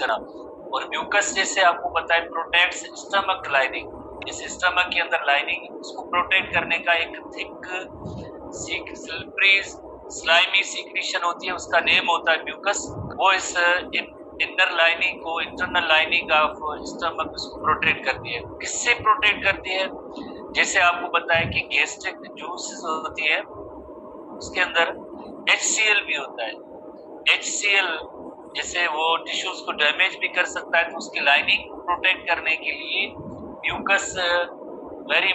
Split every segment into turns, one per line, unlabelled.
करना। और म्यूकस जैसे आपको पता है प्रोटेक्ट्स स्टमक लाइनिंग, इस स्टमक के अंदर लाइनिंग उसको प्रोटेक्ट करने का एक थिक स्लिपरी स्लाइमी सीक्रेशन होती है, उसका नेम होता है म्यूकस। वो इस इनर लाइनिंग को, इंटरनल लाइनिंग ऑफ स्टमक उसको प्रोटेक्ट करती है। किससे प्रोटेक्ट करती है? जैसे आपको पता है कि गैस्ट्रिक जूसेस होती है उसके अंदर HCl भी होता है। HCl जैसे वो टिश्यूज को डैमेज भी कर सकता है, तो उसकी लाइनिंग प्रोटेक्ट करने के लिए म्यूकस वेरी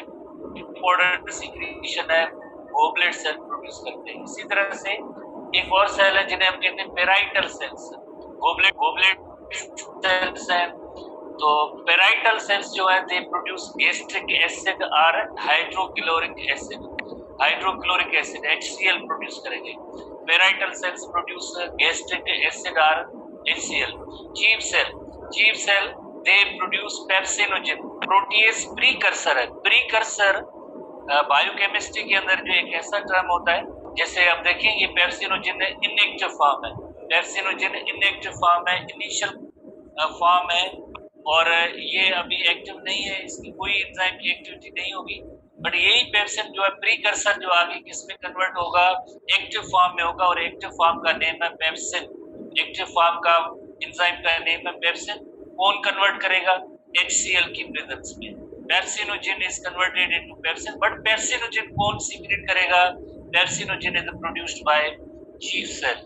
इंपॉर्टेंट सीक्रेशन है, गोबलेट सेल प्रोड्यूस करते हैं। इसी तरह से एक और सेल है जिन्हें हम कहते हैं पेराइटल सेल्स। गोबलेट सेल्स हैं, तो पेराइटल सेल्स जो है दे प्रोड्यूस गैस्ट्रिक एसिड और hydrochloric acid. Hydrochloric acid HCl produce करेंगे। Parietal cells produce gastric acid और HCl। Chief cell they produce pepsinogen, protease precursor है। प्रीकर्सर बायोकेमिस्ट्री के अंदर जो एक ऐसा टर्म होता है, जैसे अब देखिए ये पेप्सिनोजेन इनएक्टिव फॉर्म है, पेप्सिनोजेन इनएक्टिव फॉर्म है, इनिशियल फॉर्म है, और ये अभी एक्टिव नहीं है, इसकी कोई एंजाइम की एक्टिविटी नहीं होगी। बट यही पेप्सिन जो है प्रीकर्सर जो आगे किसमें कन्वर्ट होगा, एक्टिव फॉर्म में होगा, और एक्टिव फॉर्म का नेम है पेप्सिन। एक्टिव फॉर्म का एंजाइम का नेम है पेप्सिन। कौन कन्वर्ट करेगा? HCl की प्रेजेंस में pepsinogen is converted into pepsin. But pepsinogen कौन सीक्रेट करेगा? Pepsinogen is produced by chief cell.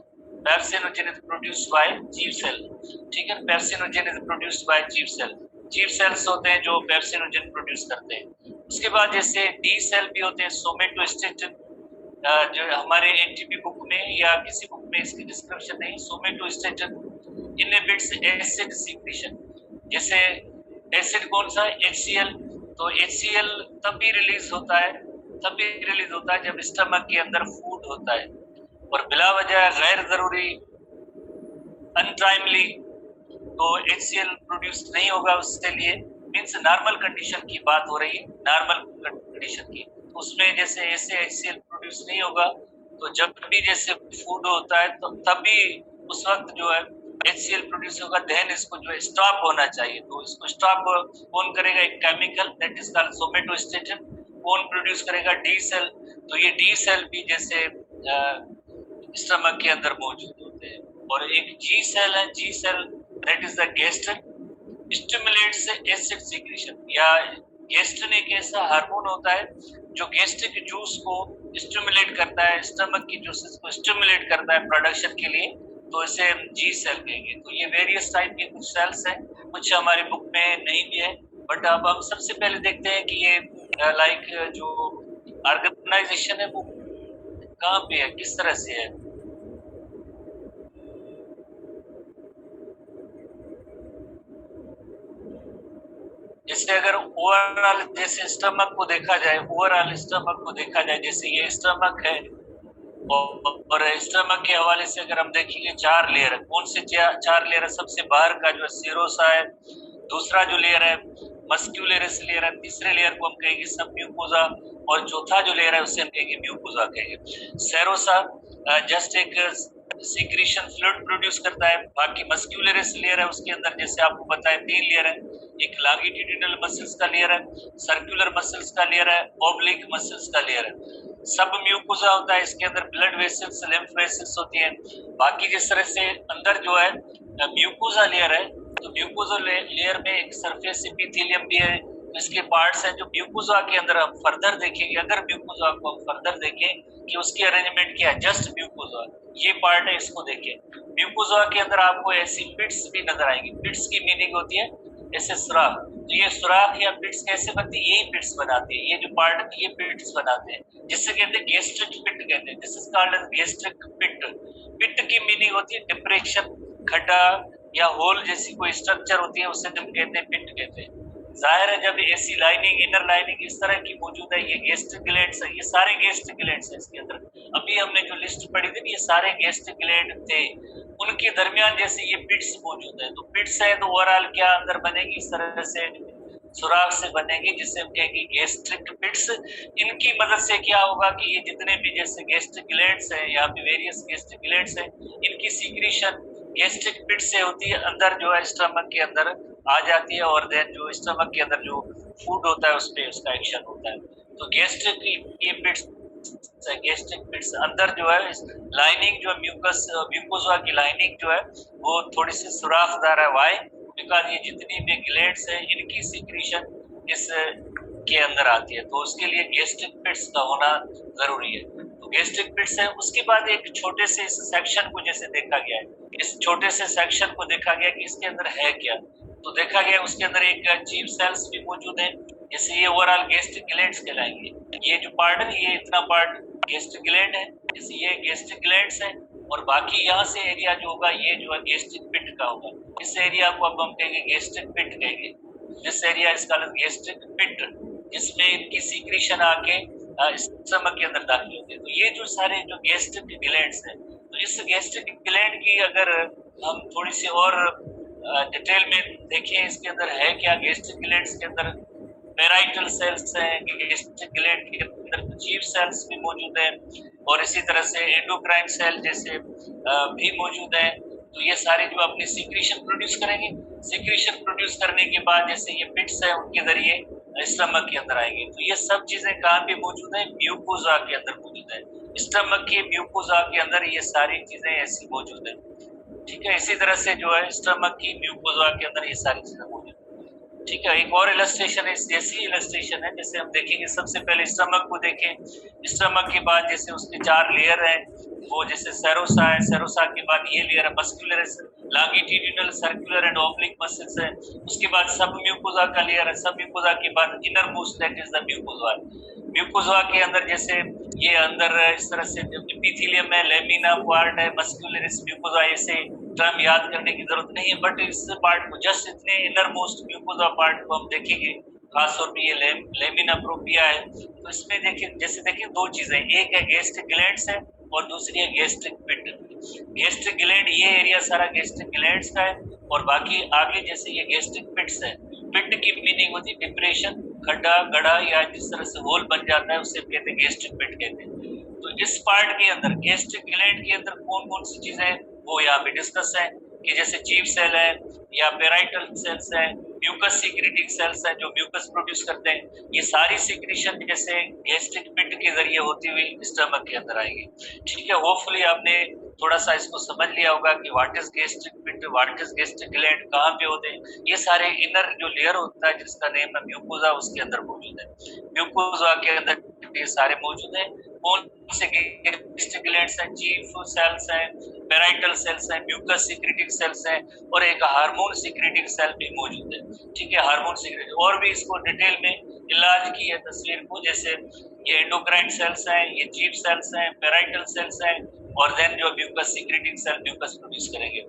Pepsinogen is produced by chief cell, ठीक है। Pepsinogen is produced by chief cell. Chief cells होते हैं जो पेप्सिनोजेन प्रोड्यूस करते हैं। उसके बाद जैसे डी सेल भी होते हैं, सोमेटोस्टेटिन, जो हमारे एनटीपी बुक में या किसी बुक में इसकी डिस्क्रिप्शन नहीं। Somatostatin inhibits acid secretion. जैसे एसिड कौन सा है? HCl। तो HCl तभी रिलीज होता है जब स्टमक के अंदर फूड होता है, और बिला वजह गैर जरूरी अनटाइमली तो HCl प्रोड्यूस नहीं होगा उसके लिए। मीन्स नॉर्मल कंडीशन की बात हो रही है, नॉर्मल कंडीशन की, तो उसमें जैसे ऐसे HCl प्रोड्यूस नहीं होगा। तो जब भी जैसे फूड होता है तो तभी उस वक्त जो है HCl प्रोड्यूस होगा, देन इसको जो है स्टॉप होना चाहिए। तो इसको स्टॉप कौन करेगा? एक chemical that is called somatostatin. कौन प्रोड्यूस करेगा? D cell. तो ये डी सेल भी जैसे स्टमक के अंदर मौजूद होते हैं। और एक जी सेल है, G cell that is the gastrin, stimulates acid secretion. या गैस्ट्रिन एक ऐसा हार्मोन होता है जो गैस्ट्रिक जूस को स्टिमुलेट करता है, स्टमक की जूसेस को स्टिमुलेट करता है प्रोडक्शन के लिए, तो इसे हम जी सेल कहेंगे। तो ये वेरियस टाइप के कुछ सेल्स हैं, कुछ हमारे बुक में नहीं भी है। बट अब हम सबसे पहले देखते हैं कि ये लाइक जो ऑर्गेनाइजेशन है वो कहाँ पे है, किस तरह से है। जैसे अगर ओवरऑल जैसे स्टमक को देखा जाए, ओवरऑल स्टमक को देखा जाए, जैसे ये स्टमक है, और स्टमक के हवाले से अगर हम देखेंगे 4 लेयर है। कौन से 4 लेयर है? सबसे बाहर का जो सीरोसा है, दूसरा जो लेयर है मस्क्यूलरिस लेयर है, तीसरे लेयर को हम कहेंगे सब म्यूकोजा, और चौथा जो लेयर है उसे हम कहेंगे म्यूकोजा कहेंगे। सेरोसा जस्ट एक सीक्रेशन फ्लूइड प्रोड्यूस करता है। बाकी मस्क्यूलरिस लेयर है, उसके अंदर जैसे आपको पता है 3 लेयर है, एक लॉन्गिट्यूडिनल मसल्स का लेयर है, सर्कुलर मसल्स का लेयर है, ऑब्लिक मसल्स का लेयर है। सब म्यूकोजा होता है, इसके अंदर ब्लड वेसल्स, लिम्फ वेसल्स होती हैं। बाकी जिस तरह से अंदर जो है म्यूकोजा लेयर है, तो म्यूकोजा लेयर में एक सरफेस एपिथेलियम भी है, इसके पार्ट्स हैं जो म्यूकोजा के अंदर हम फर्दर देखेंगे। अगर म्यूकोजा को हम फर्दर देखें कि उसकी अरेंजमेंट क्या है, जस्ट म्यूकोजा ये पार्ट है, इसको देखें। म्यूकोजा के अंदर आपको ऐसी पिट्स भी नजर आएंगी। पिट्स की मीनिंग होती है ऐसे सुराख। तो ये सुराख या पिट्स कैसे बनती है? यही पिट्स बनाती है, ये जो पार्ट ये पिट्स बनाते हैं, जिससे कहते हैं गैस्ट्रिक पिट कहते हैं। This is called as gastric pit. Pit की मीनिंग होती है डिप्रेशन, खड्डा या होल जैसी कोई स्ट्रक्चर होती है, उससे हम कहते हैं पिट कहते हैं। जाहिर है जब ऐसी लाइनिंग, इनर लाइनिंग इस तरह की मौजूद है, ये गैस्ट्रिक ग्लैंड्स है, ये सारे गैस्ट्रिक ग्लैंड्स है इसके अंदर। अभी हमने जो लिस्ट पढ़ी थी ये सारे गैस्ट्रिक ग्लैंड थे, उनके दरमियान जैसे ये पिट्स मौजूद है। तो पिट्स है तो ओवरऑल क्या अंदर बनेगी, इस तरह से सुराख से बनेगी, जिससे हम कहेंगे गैस्ट्रिक पिट्स। इनकी मदद से क्या होगा कि ये जितने भी जैसे गैस्ट्रिक ग्लैंड्स हैं, यहाँ पे वेरियस गैस्ट्रिक ग्लैंड्स हैं, इनकी सीक्रेशन गैस्ट्रिक पिट से होती है अंदर जो है स्टमक के अंदर आ जाती है, और देन जो स्टमक के अंदर जो फूड होता है उस पे उसका एक्शन होता है। तो गैस्ट्रिक पिट्स अंदर जो है लाइनिंग जो म्यूकोसा की लाइनिंग जो है वो थोड़ी सी सुराखदार है। वाई? बिकॉज ये जितनी भी ग्लैंड्स है इनकी सिक्रीशन इस के अंदर आती है, तो उसके लिए गैस्ट्रिक पिट्स का होना जरूरी है। तो गैस्ट्रिक पिट्स है। उसके बाद एक छोटे से इस सेक्शन को जैसे देखा गया है, इस छोटे से सेक्शन को देखा गया कि इसके अंदर है क्या, तो देखा गया उसके अंदर एक चीफ सेल्स भी मौजूद है, जैसे ये ओवरऑल गैस्ट्रिक ग्लैंड्स कहलाएंगे। ये जो पार्ट है ये इतना पार्ट गैस्ट्रिक ग्लैंड है, जैसे ये गैस्ट्रिक ग्लैंड्स है, और बाकी यहाँ से एरिया जो होगा ये जो है गैस्ट्रिक पिट का होगा। इस एरिया को अब हम कहेंगे गैस्ट्रिक पिट कहेंगे। This area is called gastric pit, जिसमें इनकी सीक्रेशन आके स्टमक के अंदर दाखिल होती है। तो ये जो सारे जो गैस्ट्रिक ग्लैंड्स हैं, तो इस गैस्ट्रिक ग्लैंड की अगर हम थोड़ी सी और डिटेल में देखें इसके अंदर है क्या। गैस्ट्रिक ग्लैंड्स के अंदर पेराइटल सेल्स हैं, गैस्ट्रिक ग्लैंड के अंदर चीफ सेल्स भी मौजूद हैं, और इसी तरह से एंडोक्राइन सेल जैसे भी मौजूद हैं। तो ये सारे जो अपनी सीक्रेशन प्रोड्यूस करेंगे, सीक्रेशन प्रोड्यूस करने के बाद जैसे ये पिट्स है उनके जरिए स्टमक के अंदर आएंगे। तो ये सब चीजें कहाँ पे मौजूद है? म्यूकोजा के अंदर मौजूद है। स्टमक के म्यूकोजा के अंदर ये सारी चीजें ऐसी मौजूद है। ठीक है, इसी तरह से जो है स्टमक की म्यूकोजा के अंदर ये सारी चीजें मौजूद है। ठीक है, एक और इलस्ट्रेशन है, जैसी इलस्ट्रेशन है जैसे हम देखेंगे। सबसे पहले स्टमक को देखें। स्टमक के बाद जैसे उसके 4 लेयर हैं, वो जैसे सेरोसा है, सेरोसा के बाद ये लेयर है muscular, longitudinal, circular and oblique muscles है। उसके बाद सब म्यूकोजा का लेयर है, सब म्यूकोजा के बाद inner most that is the mucosa. Mucosa के अंदर जैसे ये अंदर इस तरह से एपिथेलियम है, लेमिना पार्ट है, मस्कुलरिस म्यूकोजा, ऐसे टर्म याद करने की जरूरत नहीं है, बट इस पार्ट को जस्ट इतने इनर मोस्ट म्यूकोजा पार्ट को हम देखेंगे, खासतौर पे ये लेमिना प्रोपिया है। तो इसमें देखिए, जैसे देखिए 2 चीजें, एक है गैस्ट्रिक ग्लैंड्स है और दूसरी है गैस्ट्रिक पिट। गैस्ट्रिक ग्लैंड ये एरिया सारा गैस्ट्रिक ग्लैंड्स का है, और बाकी आगे जैसे ये गैस्ट्रिक पिट्स है। पिट की मीनिंग होती है डिप्रेशन, खड्डा गड्ढा, या जिस तरह से होल बन जाता है उसे कहते हैं गैस्ट्रिक पिट कहते हैं। तो इस पार्ट के अंदर गैस्ट्रिक ग्लैंड के अंदर कौन कौन सी चीजें हैं वो यहाँ पे डिस्कस है, कि जैसे चीफ सेल है या पेराइटल सेल्स है, म्यूकस सीक्रेटिंग सेल्स है जो म्यूकस प्रोड्यूस करते हैं। ये सारी सीक्रेशन जैसे गैस्ट्रिक पिट के जरिए होती हुई स्टमक के अंदर आएगी। ठीक है, होपफुली आपने थोड़ा सा इसको समझ लिया होगा कि what is gastric pit, what is gastric gland, कहाँ पे होते हैं। ये सारे इनर जो लेयर होता है जिसका नेम है म्यूकोजा, उसके अंदर मौजूद है। म्यूकोजा के अंदर ये सारे मौजूद हैं। कौन से गैस्ट्रिक ग्लैंड्स हैं? चीफ सेल्स हैं, पेराइटल सेल्स हैं, म्यूकस सीक्रेटिंग सेल्स हैं, और एक हार्मोन सीक्रेटिंग सेल भी मौजूद है। ठीक है, हार्मोन सीक्रेटिंग, और भी इसको डिटेल में इलाज की है तस्वीर को, जैसे ये एंडोक्राइन सेल्स हैं, ये चीफ सेल्स हैं, पेराइटल सेल्स हैं, और देन जो mucus secreting cell mucus produce करेंगे।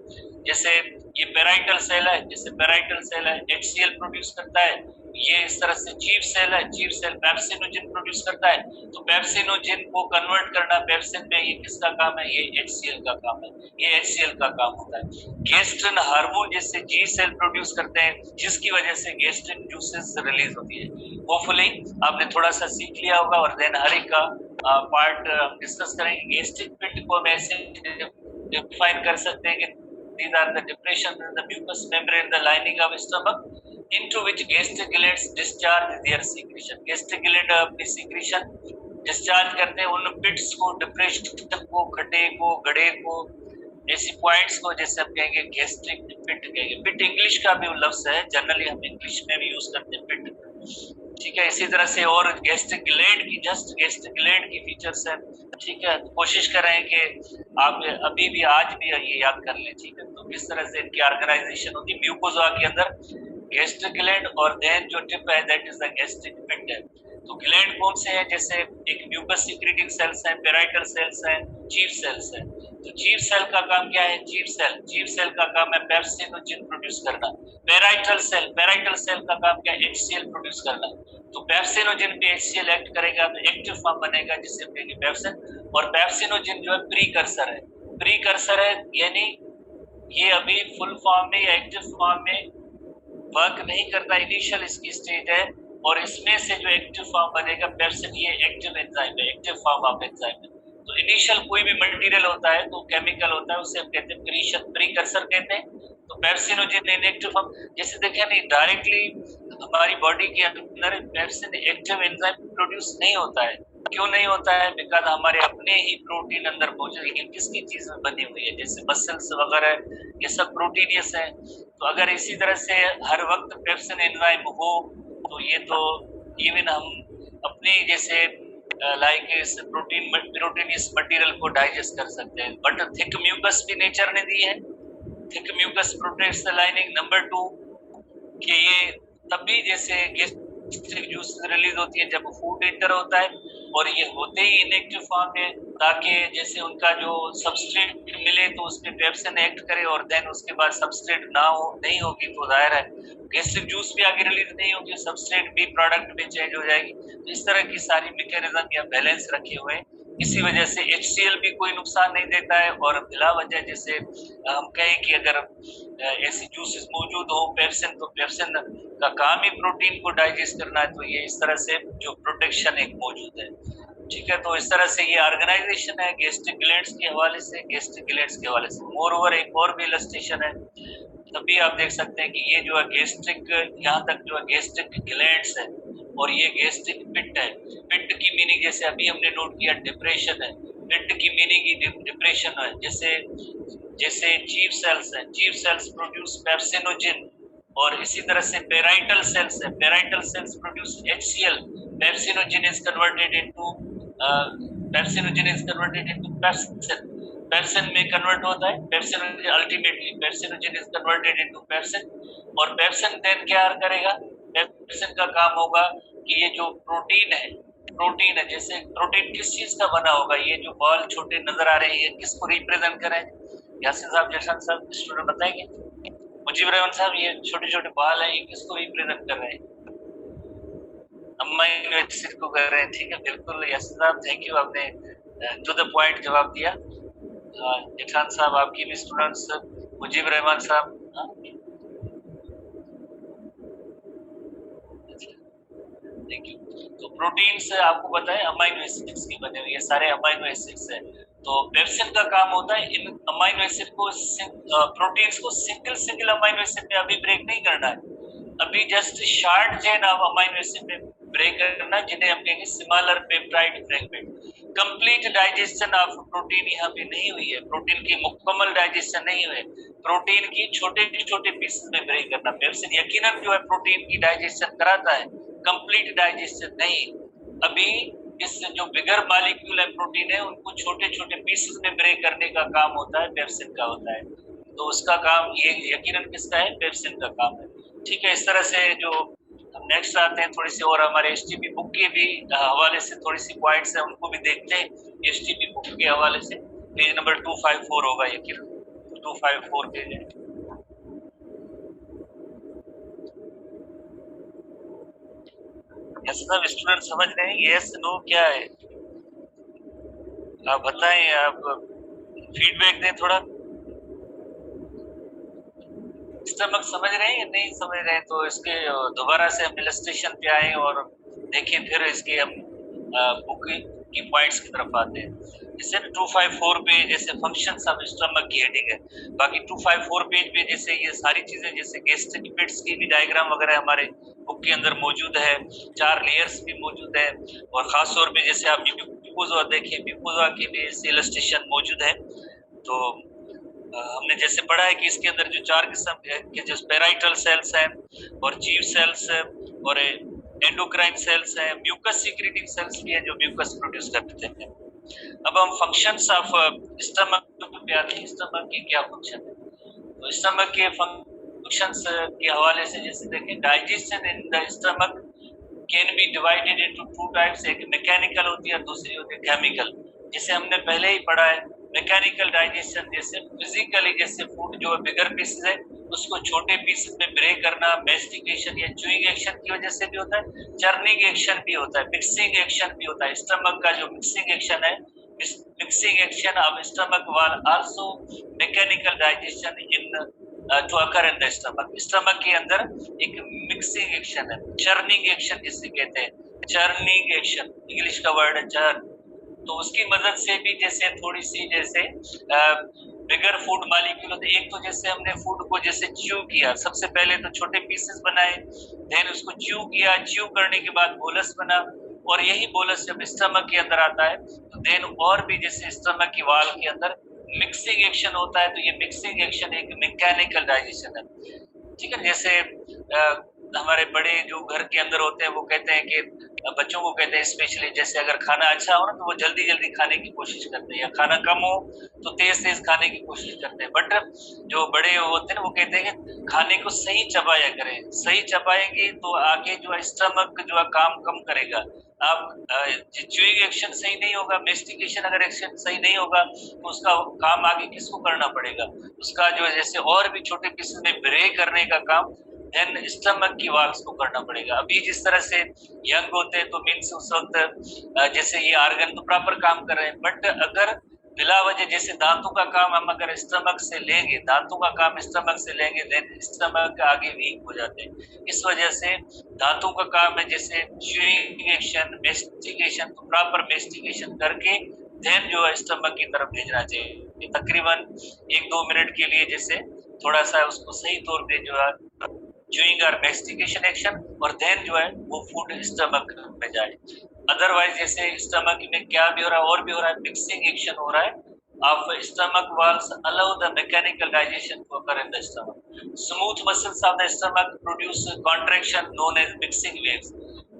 जैसे ये पेराइटल सेल है, जैसे पेराइटल सेल है HCl प्रोड्यूस करता है। ये इस तरह से चीफ सेल है, चीफ सेल पेप्सिनोजेन प्रोड्यूस करता है। तो पेप्सिनोजेन को कन्वर्ट करना पेप्सिन में, ये किसका काम है? ये HCl का काम है, ये HCl का काम होता है। गैस्ट्रिन हार्मोन जैसे G सेल प्रोड्यूस करते हैं, जिसकी वजह से गैस्ट्रिन जूसेस रिलीज होती है। होपफुली आपने थोड़ा सा सीख लिया होगा, और देन हर एक का पार्ट डिस्कस करेंगे। गैस्ट्रिक पिट को हम ऐसे डिफाइन कर सकते हैं कि these are the depression in the mucous membrane, the lining of stomach, into which gastric glands discharge their secretion. Gastric gland अपनी secretion discharge करते हैं उन पिट्स को, डिप्रेशन को, खड्डे को, गड्ढे को, ऐसी पॉइंट्स को, जैसे हम कहेंगे गैस्ट्रिक पिट कहेंगे। पिट इंग्लिश का भी लफ्ज है, जनरली हम इंग्लिश में भी यूज करते हैं पिट। ठीक है, इसी तरह से और गैस्ट्रिक ग्लैंड की, जस्ट गैस्ट्रिक ग्लैंड की फीचर्स है। ठीक है, तो कोशिश करें कि आप अभी भी आज भी ये याद कर लें। ठीक है, तो किस तरह से इनकी ऑर्गेनाइजेशन होती है। म्यूकोजा के अंदर गैस्ट्रिक ग्लैंड, और देन जो टिप है दैट इज द गैस्ट्रिक पिट है। तो ग्लैंड कौन से हैं? जैसे एक म्यूकस सीक्रेटिंग सेल्स हैं, पेराइटल सेल्स हैं, चीफ सेल्स हैं। तो चीफ सेल का काम क्या है? चीफ सेल का काम है पेप्सिनोजेन प्रोड्यूस करना। पेराइटल सेल का काम क्या है? HCl प्रोड्यूस करना। तो पेप्सिनोजेन पे HCl एक्ट करेगा तो एक्टिव फॉर्म बनेगा, जिससे कहेंगे पेप्सिन। और पेप्सिनोजेन जो है प्रीकर्सर है, यानी ये अभी फुल फॉर्म में या एक्टिव फॉर्म में वर्क नहीं करता, इनिशियल इसकी स्टेज है। और इसमें से जो एक्टिव फॉर्म बनेगा पेप्सिन, ये एक्टिव एंजाइम है, एक्टिव फॉर्म ऑफ एंजाइम है। तो इनिशियल कोई भी मटेरियल होता है तो केमिकल होता है, उसे हम कहते हैं प्रीकर्सर कहते हैं। तो पेप्सिनोजेन इनएक्टिव फॉर्म, जैसे देखें नहीं डायरेक्टली हमारी बॉडी के अंदर पेप्सिन एक्टिव एंजाइम प्रोड्यूस नहीं होता है। क्यों नहीं होता है? बिकॉज हमारे अपने ही प्रोटीन अंदर मौजूद है। किसकी चीज में बनी हुई है? जैसे मसल्स वगैरह ये सब प्रोटीनियस है। तो अगर इसी तरह से हर वक्त पेप्सिन एंजाइम हो तो ये तो इवन हम अपने जैसे लाइक इस प्रोटीन इस मटेरियल को डाइजेस्ट कर सकते हैं। बट थिक म्यूकस भी नेचर ने दी है। Thick mucus protects the lining. Number 2 कि ये तभी जैसे गैस्ट्रिक जूस रिलीज होती है जब फूड एंटर होता है, और ये होते ही इनएक्टिव फॉर्म है ताकि जैसे उनका जो सबस्ट्रेट मिले तो उसमें पेप्सिन एक्ट करे, और देन उसके बाद सबस्ट्रेट ना हो नहीं होगी तो जाहिर है गैस्ट्रिक जूस भी आगे रिलीज नहीं होगी, सबस्ट्रेट भी प्रोडक्ट में चेंज हो जाएगी। तो इस तरह की सारी मैकेनिज्म या बैलेंस रखे हुए हैं। इसी वजह से HCl भी कोई नुकसान नहीं देता है। और बिला वजह जैसे हम कहें कि अगर ऐसी जूसेस मौजूद हो पेप्सिन, तो पेप्सिन का काम ही प्रोटीन को डाइजेस्ट करना है। तो ये इस तरह से जो प्रोटेक्शन एक मौजूद है। ठीक है, तो इस तरह से ये ऑर्गेनाइजेशन है गैस्ट्रिक ग्लैंड्स के हवाले से। गैस्ट्रिक ग्लैंड्स के हवाले से मोर ओवर एक और भी इलस्ट्रेशन है, तभी आप देख सकते हैं कि ये जो है गैस्ट्रिक, यहाँ तक जो है गैस्ट्रिक ग्लैंड्स है और ये गैस्ट्रिक पिट है। पिट की मीनिंग जैसे अभी हमने नोट किया डिप्रेशन है, पिट की मीनिंग ही डिप्रेशन है। जैसे जैसे चीफ सेल्स है, चीफ सेल्स प्रोड्यूस पेप्सिनोजेन, और इसी तरह से पेराइटल सेल्स है, parietal cells produce HCl। Pepsinogen is converted into pepsin. Pepsin में कन्वर्ट होता है, pepsinogen ultimately pepsinogen is converted into pepsin, और पेप्सिन देन क्या करेगा? पेप्सिन का काम होगा कि ये जो प्रोटीन है जैसे प्रोटीन किस चीज का बना होगा? ये जो बॉल छोटे नजर आ रहे हैं किसको रिप्रेजेंट कर रहे हैं? यासिन साहब, जशन साहब, स्टूडेंट बताएंगे? मुजीब रहमान साहब, ये छोटे छोटे बाल हैं ये किसको रिप्रेजेंट कर रहे हैं? अमाइनो एसिड को कर रहे हैं। ठीक है, बिल्कुल यासिन साहब, थैंक यू, आपने टू द पॉइंट जवाब दिया। जठान साहब, आपकी भी स्टूडेंट्स, मुजीब रहमान साहब, थैंक यू। तो प्रोटीन से आपको पता है अमाइनो एसिड्स की बने हुए, ये सारे अमाइनो एसिड्स हैं। तो पेप्सिन का काम होता है इन अमाइनो एसिड को प्रोटीन्स को सिंगल अमाइनो एसिड में अभी ब्रेक नहीं करना है, अभी just short chain of amino acid में ब्रेक करना, जिन्हें हम कहेंगे similar peptide fragment. Complete digestion of protein यहाँ पे नहीं हुई है, प्रोटीन की मुकम्मल डाइजेशन नहीं हुई, प्रोटीन की छोटे छोटे पीसेस में ब्रेक करना। पेप्सिन यकीनन जो है प्रोटीन की डाइजेशन कराता है, कंप्लीट डाइजेशन नहीं। अभी इस जो बिगर मॉलिक्यूल है प्रोटीन है उनको छोटे छोटे पीसेस में ब्रेक करने का काम होता है, पेप्सिन का होता है। तो उसका काम ये यकीनन किसका है? पेप्सिन का काम है। ठीक है, इस तरह से जो हम नेक्स्ट आते हैं थोड़ी सी और हमारे HTP बुक के भी हवाले से थोड़ी सी पॉइंट्स है, उनको भी देखते हैं। HTP बुक के हवाले से पेज नंबर 254 होगा, यकीनन 254 पेज है। सब स्टूडेंट समझ रहे हैं यस नो क्या है? आप बताएं, आप फीडबैक दें थोड़ा। स्टमक समझ रहे हैं या नहीं समझ रहे हैं? तो इसके दोबारा से हम इलस्ट्रेशन पे आए और देखें, फिर इसके हम बुक की पॉइंट्स की तरफ आते हैं। जैसे 254 पे जैसे फंक्शंस ऑफ स्टमक की हेडिंग है, बाकी 254 पेज पे जैसे ये सारी चीजें जैसे गैस्ट्रिक पिट्स की भी डायग्राम वगैरह हमारे बुक के अंदर मौजूद है, 4 लेयर्स भी मौजूद है, और खास तौर पे जैसे आप म्यूकोज़ा देखिए, म्यूकोज़ा की भी इलस्ट्रेशन मौजूद है। तो हमने जैसे पढ़ा है कि इसके अंदर जो 4 किस्म के जो पेराइटल सेल्स हैं और चीफ सेल्स और एंडोक्राइन सेल्स हैं, म्यूकस सीक्रेटिंग सेल्स भी हैं जो म्यूकस प्रोड्यूस करते हैं। अब हम फंक्शंस ऑफ स्टमक पे आते हैं, स्टमक के क्या फंक्शन है? तो स्टमक के फंक्शंस के हवाले से जैसे देखें, digestion in the stomach can be divided into 2 types, एक मैकेनिकल होती है और दूसरी होती है केमिकल। जैसे हमने पहले ही पढ़ा है, मैकेनिकल डाइजेशन जैसे फिजिकली जैसे फूड जो बिगर पीसेस है उसको छोटे पीसेस में ब्रेक करना, मैस्टिकेशन या च्यूइंग एक्शन की वजह से भी होता है, चर्निंग एक्शन भी होता है, मिक्सिंग एक्शन भी होता है। स्टमक का जो मिक्सिंग एक्शन है, mixing action of stomach wall also mechanical digestion in to occur in the stomach. Stomach के अंदर एक मिक्सिंग एक्शन है, चर्निंग एक्शन जिसे कहते हैं, चर्निंग एक्शन, इंग्लिश का वर्ड है चर्न। तो उसकी मदद से भी जैसे थोड़ी सी जैसे बिगर फूड मालिक्यूल होते, एक तो जैसे हमने फूड को जैसे च्यू किया, सबसे पहले तो छोटे पीसेस बनाए, देन उसको च्यू किया, च्यू करने के बाद बोलस बना, और यही बोलस जब स्टमक के अंदर आता है तो देन और भी जैसे स्टमक की वाल के अंदर मिक्सिंग एक्शन होता है, तो ये मिक्सिंग एक्शन एक मैकेनिकल डाइजेशन है। ठीक है, जैसे हमारे बड़े जो घर के अंदर होते हैं वो कहते हैं कि बच्चों को कहते हैं स्पेशली, जैसे अगर खाना अच्छा हो ना तो वो जल्दी जल्दी खाने की कोशिश करते हैं, या खाना कम हो तो तेज तेज खाने की कोशिश करते हैं, बट जो बड़े होते हैं ना वो कहते हैं कि खाने को सही चबाया करें, सही चबाएंगे तो आगे जो है स्टमक जो है काम कम करेगा। आप च्यूइंग एक्शन सही नहीं होगा, मेस्टिकेशन अगर एक्शन सही नहीं होगा तो उसका काम आगे किसको करना पड़ेगा, उसका जो है जैसे और भी छोटे पीसेस में ब्रेक करने का काम देन स्टमक की वाल्स को करना पड़ेगा। अभी जिस तरह से यंग होते हैं तो मीन्स उस वक्त जैसे ये आर्गन तो प्रॉपर काम कर रहे हैं, बट अगर बिला वजह जैसे दांतों का काम हम अगर स्टमक से लेंगे, दांतों का काम स्टमक से लेंगे, देन स्टमक आगे वीक हो जाते हैं। इस वजह से दांतों का काम है जैसे च्यूइंग एक्शन, मेस्टिकेशन, तो प्रॉपर मेस्टिकेशन करके देन जो है स्टमक की तरफ भेजना चाहिए, तकरीबन 1-2 मिनट के लिए, जैसे थोड़ा सा उसको सही तौर पे जो है च्यूइंग और मेस्टिकेशन एक्शन, और देन जो है वो फूड स्टमक में जाए। अदरवाइज जैसे स्टमक में क्या भी हो रहा है, और भी हो रहा है, मिक्सिंग एक्शन हो रहा है of stomach walls allow the mechanical digestion to occur in the stomach. Smooth muscles of the stomach produce contraction known as mixing waves.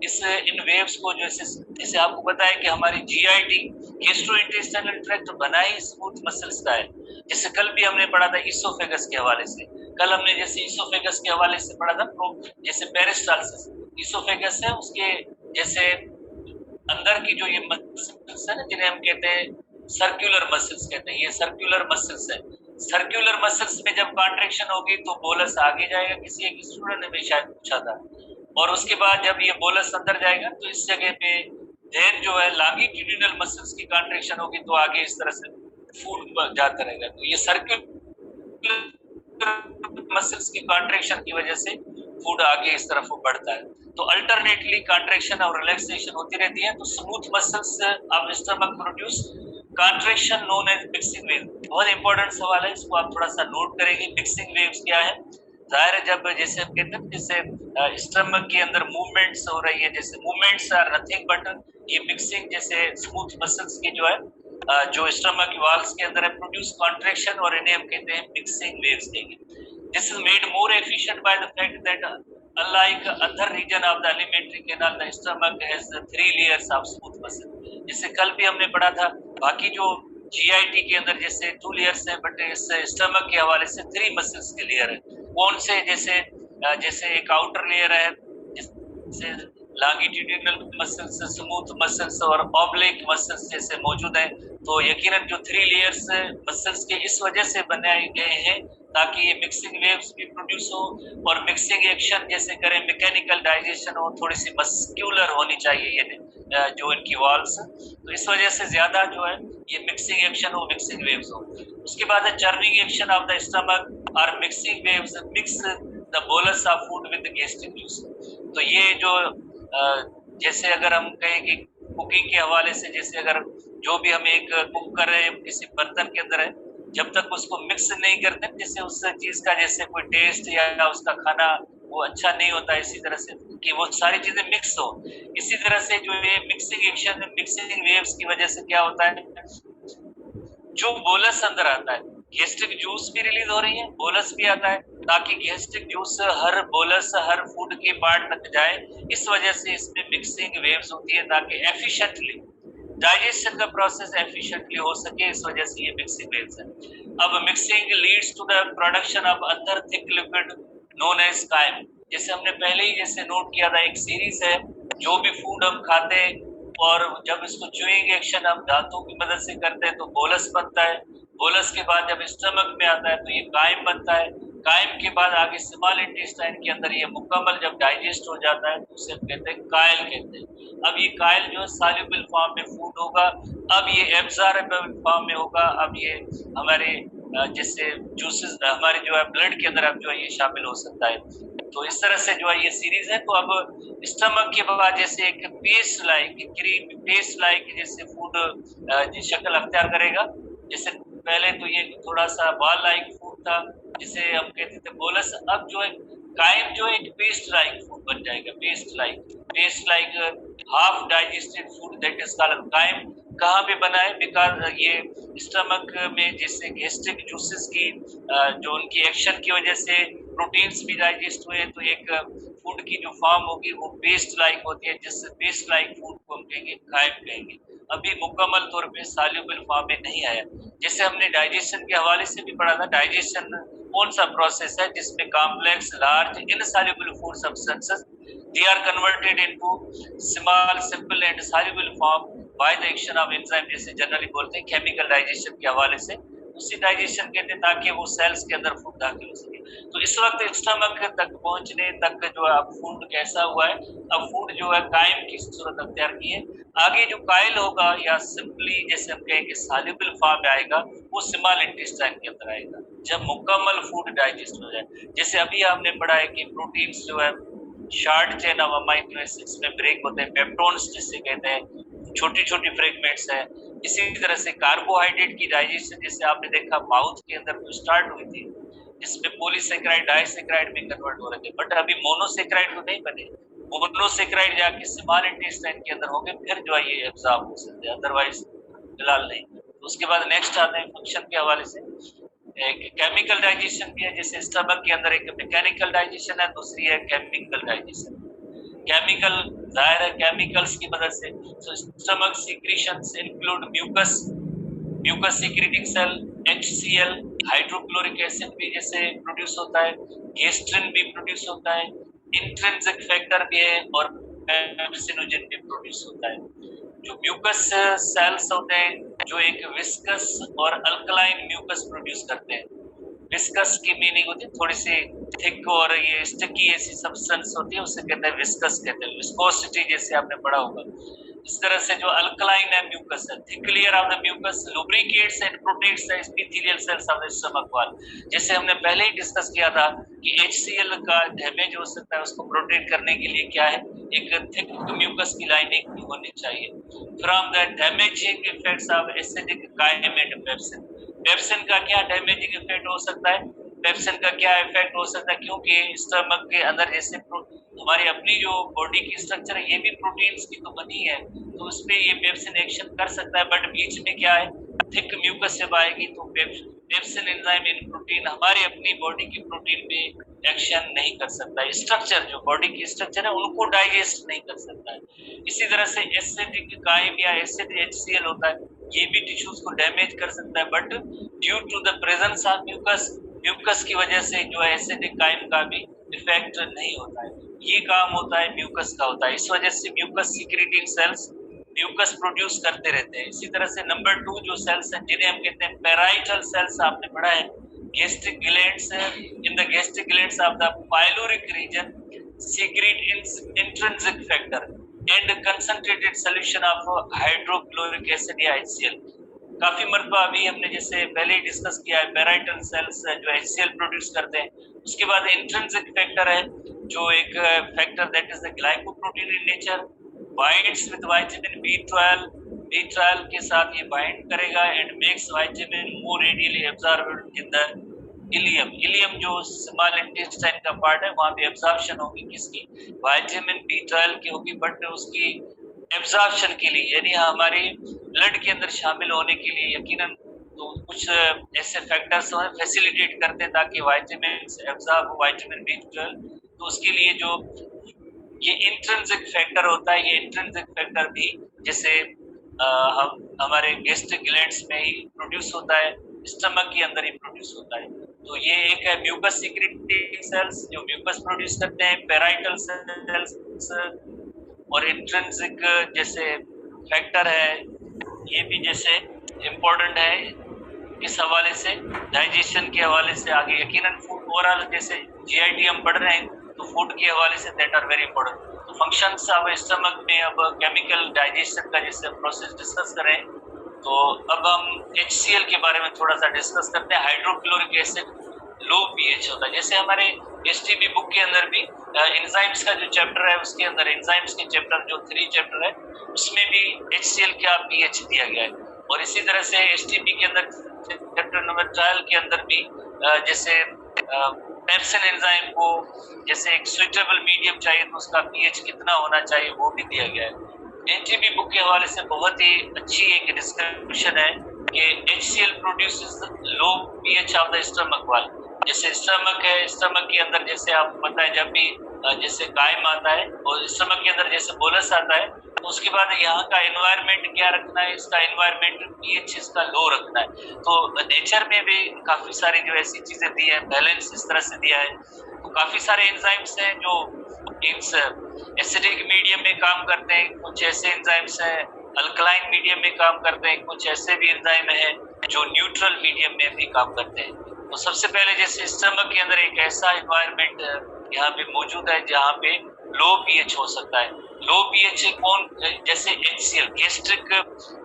इस इन वेव्स को जैसे आपको पता है कि हमारी जीआईटी गैस्ट्रोइंटेस्टाइनल ट्रैक्ट बना ही स्मूथ मसल्स का है। जैसे कल भी हमने पढ़ा था इसोफेगस के हवाले से, कल हमने जैसे इसोफेगस के हवाले से पढ़ा था, जैसे पेरिस्टाल्सिस इसोफेगस है, उसके जैसे अंदर की जो ये मसल्स है ना जिन्हें हम कहते हैं सर्कुलर मसल्स कहते हैं, ये सर्कुलर मसल्स है। सर्कुलर मसल्स में जब कॉन्ट्रैक्शन होगी तो बोलस आगे जाएगा, किसी एक स्टूडेंट ने भी शायद पूछा था, और उसके बाद जब ये बोलस अंदर जाएगा तो इस जगह पे देन जो है लॉन्गिट्यूडिनल मसल्स की कॉन्ट्रैक्शन होगी तो आगे इस तरह से फूड जाता रहेगा। तो ये सर्कुलर मसल्स की कॉन्ट्रैक्शन की वजह से फूड आगे इस तरफ बढ़ता है। तो अल्टरनेटली कॉन्ट्रैक्शन और रिलैक्सेशन होती रहती है। तो smooth muscles of stomach produce contraction known as mixing wave. बहुत इंपॉर्टेंट सवाल है, इसको आप थोड़ा सा नोट करेंगे। मिक्सिंग वेव्स क्या है? जाहिर है जब जैसे हम कहते हैं जैसे स्टमक के अंदर मूवमेंट्स हो रही है, जैसे मूवमेंट्स आर नथिंग बट ये मिक्सिंग, जैसे स्मूथ मसल्स की जो है जो स्टमक वाल्स के अंदर है प्रोड्यूस कॉन्ट्रैक्शन, और इन्हें हम कहते हैं मिक्सिंग वेव्स कहेंगे। This is made more efficient by the fact that unlike other region of the alimentary canal the stomach has 3 layers of smooth muscle। जैसे कल भी हमने पढ़ा था, बाकी जो जीआईटी के अंदर जैसे 2 लेयर्स है, बट इस स्टमक के हवाले से 3 मसल्स के लेयर है। कौन से? जैसे एक आउटर लेयर है जैसे लॉन्गिट्यूडिनल मसल्स, स्मूथ मसल्स और ऑब्लिक मसल्स जैसे मौजूद हैं। तो यकीनन जो 3 लेयर्स मसल्स के इस वजह से बनाए गए हैं ताकि ये मिक्सिंग वेव्स भी प्रोड्यूस हो और मिक्सिंग एक्शन जैसे करें, मैकेनिकल डाइजेशन हो, थोड़ी सी मस्क्यूलर होनी चाहिए ये जो इनकी वॉल्स, तो इस वजह से ज्यादा जो है ये मिक्सिंग एक्शन हो, मिक्सिंग वेव्स हो। उसके बाद है churning action of the stomach और mixing waves mix the bolus of food with gastric juice. तो ये जो जैसे अगर हम कहें कि कुकिंग के हवाले से, जैसे अगर जो भी हम एक कुक कर रहे हैं किसी बर्तन के अंदर है, जब तक उसको मिक्स नहीं करते जैसे उस चीज का जैसे कोई टेस्ट या उसका खाना वो अच्छा नहीं होता, इसी तरह से कि वो सारी चीजें मिक्स हो। इसी तरह से जो ये मिक्सिंग एक्शन, मिक्सिंग वेव्स की वजह से क्या होता है, जो बोलस अंदर आता है, गैस्ट्रिक जूस भी रिलीज हो रही है, बोलस भी आता है, ताकि गैस्ट्रिक जूस हर बोलस हर फूड के पार्ट तक जाए। इस वजह से इसमें मिक्सिंग वेव्स होती है ताकि एफिशिएंटली डाइजेशन का प्रोसेस एफिशिएंटली हो सके, इस वजह से ये मिक्सिंग वेव्स है। अब mixing leads to the production of other thick liquid known as chyme. जैसे हमने पहले ही जैसे नोट किया था, एक सीरीज है, जो भी फूड हम खाते हैं और जब इसको च्यूइंग एक्शन हम दांतों की मदद से करते हैं तो बोलस बनता है, बोलस के बाद जब स्टमक में आता है तो ये काइम बनता है, काइम के बाद आगे स्मॉल इंटेस्टाइन के अंदर ये मुकम्मल जब डाइजेस्ट हो जाता है तो उसे कहते हैं कायल कहते हैं। अब ये कायल जो है सॉल्युबल फॉर्म में फूड होगा, अब ये एब्जॉर्बेबल फॉर्म में होगा, अब ये हमारे जैसे जूसेस हमारे जो है ब्लड के अंदर अब जो है ये शामिल हो सकता है। तो इस तरह से जो है ये सीरीज है। तो अब स्टमक के बाद जैसे एक paste like cream paste like जैसे फूड शक्ल अख्तियार करेगा। जैसे पहले तो ये थोड़ा सा बॉल लाइक फूड था जिसे हम कहते थे बोलस। अब जो है कायम जो है एक पेस्ट लाइक फूड बन जाएगा। Paste like half digested food that is called कायम। कहाँ पे बना है? बिकॉज ये स्टमक में जैसे गैस्ट्रिक जूसेस की जो उनकी एक्शन की वजह से प्रोटीन्स भी डाइजेस्ट हुए, तो एक फूड की जो फॉर्म होगी वो पेस्ट लाइक होती है, जिससे पेस्ट लाइक फूड को हम कहेंगे कायम कहेंगे। अभी मुकम्मल तौर पे सॉल्युबल फॉर्म में नहीं आया। जैसे हमने डाइजेशन के हवाले से भी पढ़ा था, डाइजेशन कौन सा प्रोसेस है जिसमें complex large insoluble food substances they are converted into small simple and soluble form by the action of enzyme, जैसे जनरली बोलते हैं केमिकल डाइजेशन के हवाले से। उसी डाइजेशन कहते हैं ताकि वो सेल्स के अंदर फूड दाखिल हो सके। तो इस वक्त स्टमक तक पहुंचने तक जो है अब फूड कैसा हुआ है, अब फूड जो है कायम की सूरत अख्तियार की है। आगे जो कायल होगा या सिंपली जैसे हम कहेंगे सॉल्युबल फॉर्म में आएगा, वो स्मॉल इंटेस्टाइन के अंदर आएगा जब मुकम्मल फूड डाइजेस्ट हो जाए। जैसे अभी हमने पढ़ा है कि प्रोटीन्स जो है short chain of amino acids में ब्रेक होते हैं, पेप्टोन्स जिसे कहते हैं, छोटी छोटी फ्रेगमेंट्स हैं। इसी तरह से कार्बोहाइड्रेट की डाइजेशन जैसे आपने देखा माउथ के अंदर जो स्टार्ट हुई थी, जिसमें पॉलीसेकेराइड डाइसेकेराइड में कन्वर्ट हो रहे थे, बट अभी मोनोसेकेराइड तो नहीं बने। मोनोसेकेराइड जाके स्मॉल इंटेस्टाइन के अंदर होंगे, फिर जो है ये एब्जॉर्ब हो सकते हैं, अदरवाइज फिलहाल नहीं। तो उसके बाद नेक्स्ट आते हैं फंक्शन के हवाले से। एक केमिकल डाइजेशन भी है, जैसे स्टमक के अंदर एक मैकेनिकल डाइजेशन है, दूसरी है केमिकल डाइजेशन। केमिकल जाहिर है केमिकल्स की मदद से। So stomach secretions include mucus secreting cell, HCl, hydrochloric acid भी जैसे प्रोड्यूस होता है, गेस्ट्रिन भी प्रोड्यूस होता है, इंट्रिंसिक फैक्टर भी है और पेप्सिनोजन भी प्रोड्यूस होता है। जो म्यूकस सेल्स होते हैं जो एक विस्कस और अल्कलाइन म्यूकस प्रोड्यूस करते हैं। विस्कस की मीनिंग होती है थोड़ी सी थिक और ये स्टिकी ऐसी सब्सटेंस होती है, उसे कहते हैं विस्कस, कहते हैं विस्कोसिटी, जैसे आपने पढ़ा होगा। इस तरह से जो अल्कलाइन है म्यूकस है, thick layer of the mucus lubricates and protects the epithelial cells of the stomach wall. जैसे हमने पहले ही डिस्कस किया था कि HCl का डैमेज हो सकता है, उसको प्रोटेक्ट करने के लिए क्या है, एक थिक म्यूकस की लाइनिंग होनी चाहिए। From the damaging effects of acidic chyme and pepsin. Pepsin का क्या डैमेजिंग इफेक्ट हो सकता है? पेप्सिन का क्या इफेक्ट हो सकता है? क्योंकि स्टमक के अंदर जैसे हमारी अपनी जो बॉडी की स्ट्रक्चर है ये भी प्रोटीन्स की तो बनी है, तो उस पे ये पेप्सिन एक्शन कर सकता है, बट बीच में क्या है, थिक म्यूकस जब आएगी तो पेप्सिन एंजाइम इन प्रोटीन हमारी अपनी बॉडी की प्रोटीन पे एक्शन नहीं कर सकता है। स्ट्रक्चर जो बॉडी की स्ट्रक्चर है उनको डाइजेस्ट नहीं कर सकता है। इसी तरह से एसिडिक काइम या एसिड HCl होता है, ये भी टिश्यूज को डैमेज कर सकता है, but due to the presence of mucus की वजह से जो है एसिडिक काइम का भी इफेक्ट नहीं होता है। ये काम होता है म्यूकस का होता है। इस वजह से mucus secreting cells mucus produce करते रहते हैं। इसी तरह से नंबर 2 जो सेल्स हैं जिन्हें हम कहते हैं पैराइटल सेल्स, आपने पढ़ा है गैस्ट्रिक ग्लैंड्स है। In the gastric glands of the pyloric region secrete intrinsic factor and concentrated solution of hydrochloric acid या HCl। काफी मरतबा अभी हमने जैसे पहले ही डिस्कस किया है, पैराइटल सेल्स जो HCl प्रोड्यूस करते हैं। उसके बाद इंट्रिंसिक फैक्टर है जो एक factor that is the glycoprotein in nature, binds with vitamin B12 के साथ ये बाइंड करेगा and makes vitamin more radially absorbed in the ilium जो स्मॉल इंटेस्टाइन का पार्ट है, वहां पे एब्जॉर्प्शन होगी किसकी, विटामिन B12 की होगी, बट उसकी एब्जॉर्प्शन के लिए यानी हमारे ब्लड के अंदर शामिल होने के लिए यकीनन तो कुछ ऐसे फैक्टर्स फैसिलिटेट करते हैं ताकि विटामिन एब्जॉर्ब हो, विटामिन B12। तो उसके लिए जो ये इंट्रिंसिक फैक्टर होता है, ये इंट्रिंसिक फैक्टर भी जैसे हम हमारे गैस्ट्रिक ग्लैंड्स में ही प्रोड्यूस होता है, स्टमक के अंदर ही प्रोड्यूस होता है। तो ये एक है म्यूकस सीक्रेटिंग सेल्स जो म्यूकस प्रोड्यूस करते हैं, पैराइटल सेल्स और इंट्रिंसिक जैसे फैक्टर है, ये भी जैसे इम्पोर्टेंट है इस हवाले से, डाइजेशन के हवाले से। आगे यकीनन फूड ओवरऑल जैसे GIT हम पढ़ रहे हैं तो फूड के हवाले से दैट आर वेरी इंपॉर्टेंट। तो फंक्शंस ऑफ स्टमक में अब केमिकल डाइजेशन का जैसे प्रोसेस डिस्कस करें तो अब हम HCl के बारे में थोड़ा सा डिस्कस करते हैं। हाइड्रोक्लोरिक एसिड लो पीएच होता है। जैसे हमारे एसटीबी बुक के अंदर भी एंजाइम्स का जो चैप्टर है उसके अंदर एंजाइम्स के चैप्टर जो 3 चैप्टर है उसमें भी HCl का पीएच दिया गया है। और इसी तरह से एसटीपी के अंदर चैप्टर नंबर 12 के अंदर भी जैसे पेप्सिन एंजाइम को जैसे एक सुइटेबल मीडियम चाहिए तो उसका पीएच कितना होना चाहिए वो भी दिया गया है। एनटीबी बुक के हवाले से बहुत ही अच्छी एक डिस्क्रिप्शन है कि HCl produces low pH of the stomach वाल। जैसे स्टमक है, स्टमक के अंदर जैसे आपको पता है जब भी जैसे कायम आता है और स्टमक के अंदर जैसे बोलस आता है तो उसके बाद यहाँ का एनवायरनमेंट क्या रखना है, इसका एनवायरनमेंट पीएच इसका लो रखना है। तो नेचर में भी काफी सारी जो ऐसी चीजें दी है, बैलेंस इस तरह से दिया है। तो काफी सारे एंजाइम्स हैं जो इस एसिडिक मीडियम में काम करते हैं, कुछ ऐसे एंजाइम्स हैं अल्कलाइन मीडियम में काम करते हैं, कुछ ऐसे भी एंजाइम हैं जो न्यूट्रल मीडियम में भी काम करते हैं। तो सबसे पहले जैसे स्टमक के अंदर एक ऐसा एनवायरनमेंट यहाँ पे मौजूद है जहाँ पे लो पीएच हो सकता है। लो पीएच कौन, जैसे HCl गैस्ट्रिक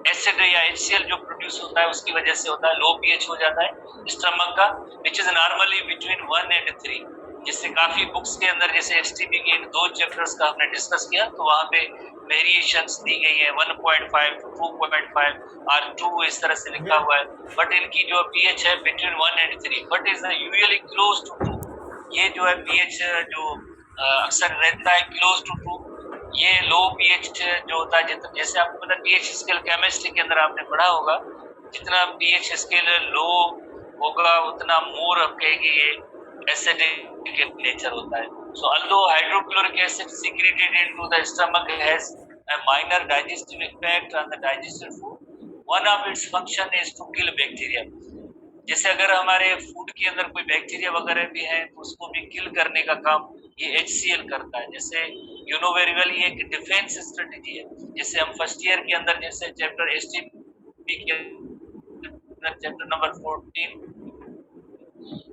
एसिड या HCl जो प्रोड्यूस होता है उसकी वजह से होता है, लो पीएच हो जाता है स्टमक का, which is normally between 1 and 3। जैसे काफी बुक्स के अंदर जैसे एसटीपी के इन 2 चैप्टर्स का हमने डिस्कस किया तो वहां पे वेरिएशंस दी गई है 1.5 to 2.5 और 2 इस तरह से लिखा हुआ है। बट इनकी जो पीएच है between 1 and 3 but is usually close to 2। ये जो है पीएच जो अक्सर रहता है क्लोज टू 2। ये लो पीएच जो होता है जैसे आपको पता पीएच स्केल केमिस्ट्री के अंदर आपने पढ़ा होगा, जितना पीएच स्केल लो होगा उतना मोर हम कहेंगे ये एसिडिक नेचर होता है। So although hydrochloric acid secreted into the stomach has a minor digestive effect on the digested food, one of its function is to kill bacteria। जैसे अगर हमारे फूड के अंदर कोई बैक्टीरिया वगैरह भी है तो उसको भी किल करने का काम ये HCl करता है। जैसे यू नो वेरी वेल ये एक डिफेंस स्ट्रेटेजी है। जैसे हम फर्स्ट ईयर के अंदर जैसे चैप्टर एसटीपी के चैप्टर नंबर 14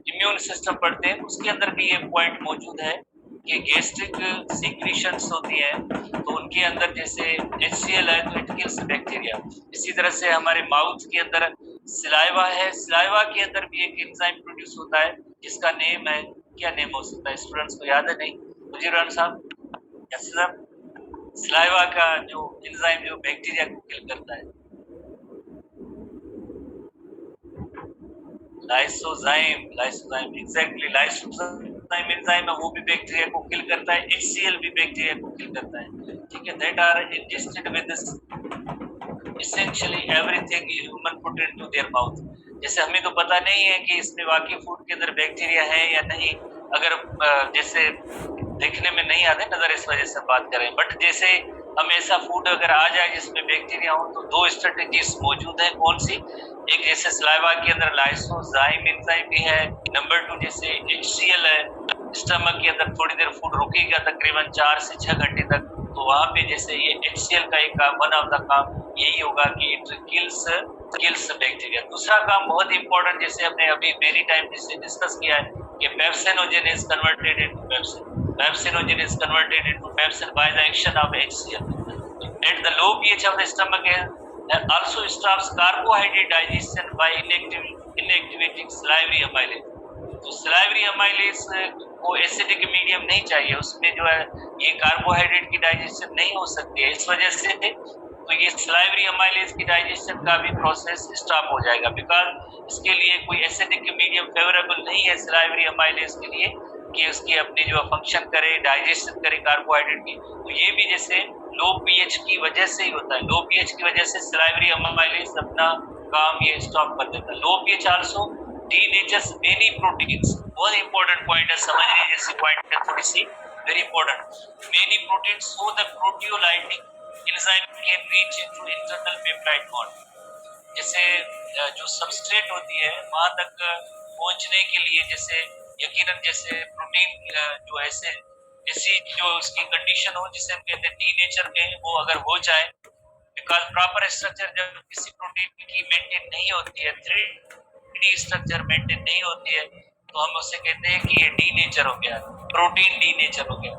इम्यून सिस्टम पढ़ते हैं उसके अंदर भी ये पॉइंट मौजूद है कि गैस्ट्रिक सीक्रेशंस होती है तो उनके अंदर जैसे HCl है तो इट किल्स बैक्टीरिया। इसी तरह से हमारे माउथ के अंदर सलाइवा है, सलाइवा के अंदर भी एक एंजाइम प्रोड्यूस होता है जिसका नेम है, क्या नेम हो सकता है स्टूडेंट्स को याद है? नहीं मुजीर साहब, यस सर, सलाइवा का जो एंजाइम जो बैक्टीरिया को किल करता है, लाइसोजाइम एग्जैक्टली, लाइसोजाइम एंजाइम है वो भी बैक्टीरिया को किल करता है, HCl भी बैक्टीरिया को किल करता है। ठीक है, that are ingested with essentially everything human put into their mouth. जैसे हमें तो पता नहीं है कि इसमें वाकई फूड के अंदर बैक्टीरिया है या नहीं, अगर जैसे देखने में नहीं आते नजर इस वजह से बात करें, बट जैसे हम ऐसा फूड अगर आ जाए जिसमें बैक्टीरिया हो तो 2 स्ट्रेटेजीज मौजूद है। कौन सी? एक जैसे सलाइवा के अंदर लाइसोजाइम एंजाइम भी है, नंबर 2 जैसे HCl है, स्टमक के अंदर थोड़ी देर फूड रुकेगा तकरीबन 4 से 6 घंटे तक तो वहां पे जैसे ये HCl का एक काम, वन ऑफ द काम यही होगा कि इट किल्स बैक्टीरिया। दूसरा काम बहुत इंपॉर्टेंट जैसे हमने अभी मेरी टाइम जिससे डिस्कस किया है कि pepsinogen is converted into pepsinogen is converted into pepsin by the action of HCl at the low pH of the stomach and also stops carbohydrate digestion by inactivating salivary amylase। तो salivary amylase को acidic medium नहीं चाहिए, उसमें जो है ये carbohydrate की digestion नहीं हो सकती है, इस वजह से तो ये salivary amylase की डाइजेशन का भी प्रोसेस स्टॉप हो जाएगा बिकॉज इसके लिए कोई एसिडिक मीडियम फेवरेबल नहीं है salivary amylase के लिए कि उसकी अपनी जो फंक्शन करे, डाइजेशन करे कार्बोहाइड्रेट की। तो ये भी जैसे लो पीएच की वजह से ही होता है, लो पीएच की वजह से salivary amylase अपना काम ये स्टॉप कर देता है। Low pH also denatures many proteins, बहुत इंपॉर्टेंट पॉइंट है, समझने जैसी पॉइंट है थोड़ी सी, very important. Many proteins so the proteolytic enzyme can reach into internal peptide bond. जैसे जो सबस्ट्रेट होती है वहां तक पहुंचने के लिए जैसे यकीनन जैसे प्रोटीन जो ऐसी जो उसकी कंडीशन हो जिसे हम कहते हैं डीनेचर में वो अगर हो जाए, बिकॉज प्रॉपर स्ट्रक्चर जब किसी प्रोटीन की मेंटेन नहीं होती है, 3D स्ट्रक्चर मेंटेन नहीं होती है तो हम उसे कहते हैं कि ये डीनेचर हो गया, प्रोटीन डीनेचर हो गया।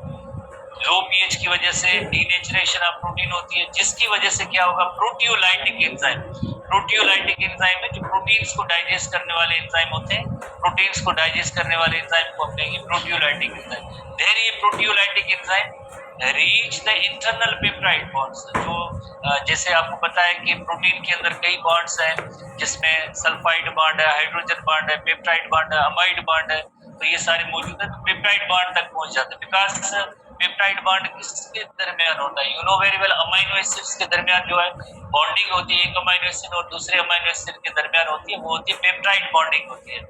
लो पीएच की वजह से डीनेचरेशन ऑफ प्रोटीन होती है, जिसकी वजह से क्या होगा, प्रोटियोलाइटिक एंजाइम, प्रोटियोलाइटिक एंजाइम में जो प्रोटीन्स को डाइजेस्ट करने वाले एंजाइम होते हैं, प्रोटीन्स को डाइजेस्ट करने वाले एंजाइम को हम कहेंगे प्रोटियोलाइटिक एंजाइम। देन ये proteolytic enzyme reach the internal peptide bonds, जो जैसे आपको पता है कि प्रोटीन के अंदर कई बॉन्ड्स हैं, जिसमें सल्फाइड बॉन्ड है, हाइड्रोजन बॉन्ड है, पेप्टाइड बॉन्ड है, अमाइड बॉन्ड है, तो ये सारे मौजूद है, तो पेप्टाइड बॉन्ड तक पहुंच जाते हैं। बिकॉज पेप्टाइड बॉन्ड किसके दरमियान होता है, you know very well, amino acids के दरमियान जो है बॉन्डिंग होती है, एक अमाइनो एसिड और दूसरे अमाइनो एसिड के दरमियान होती है, वो होती है पेप्टाइड बॉन्डिंग होती है।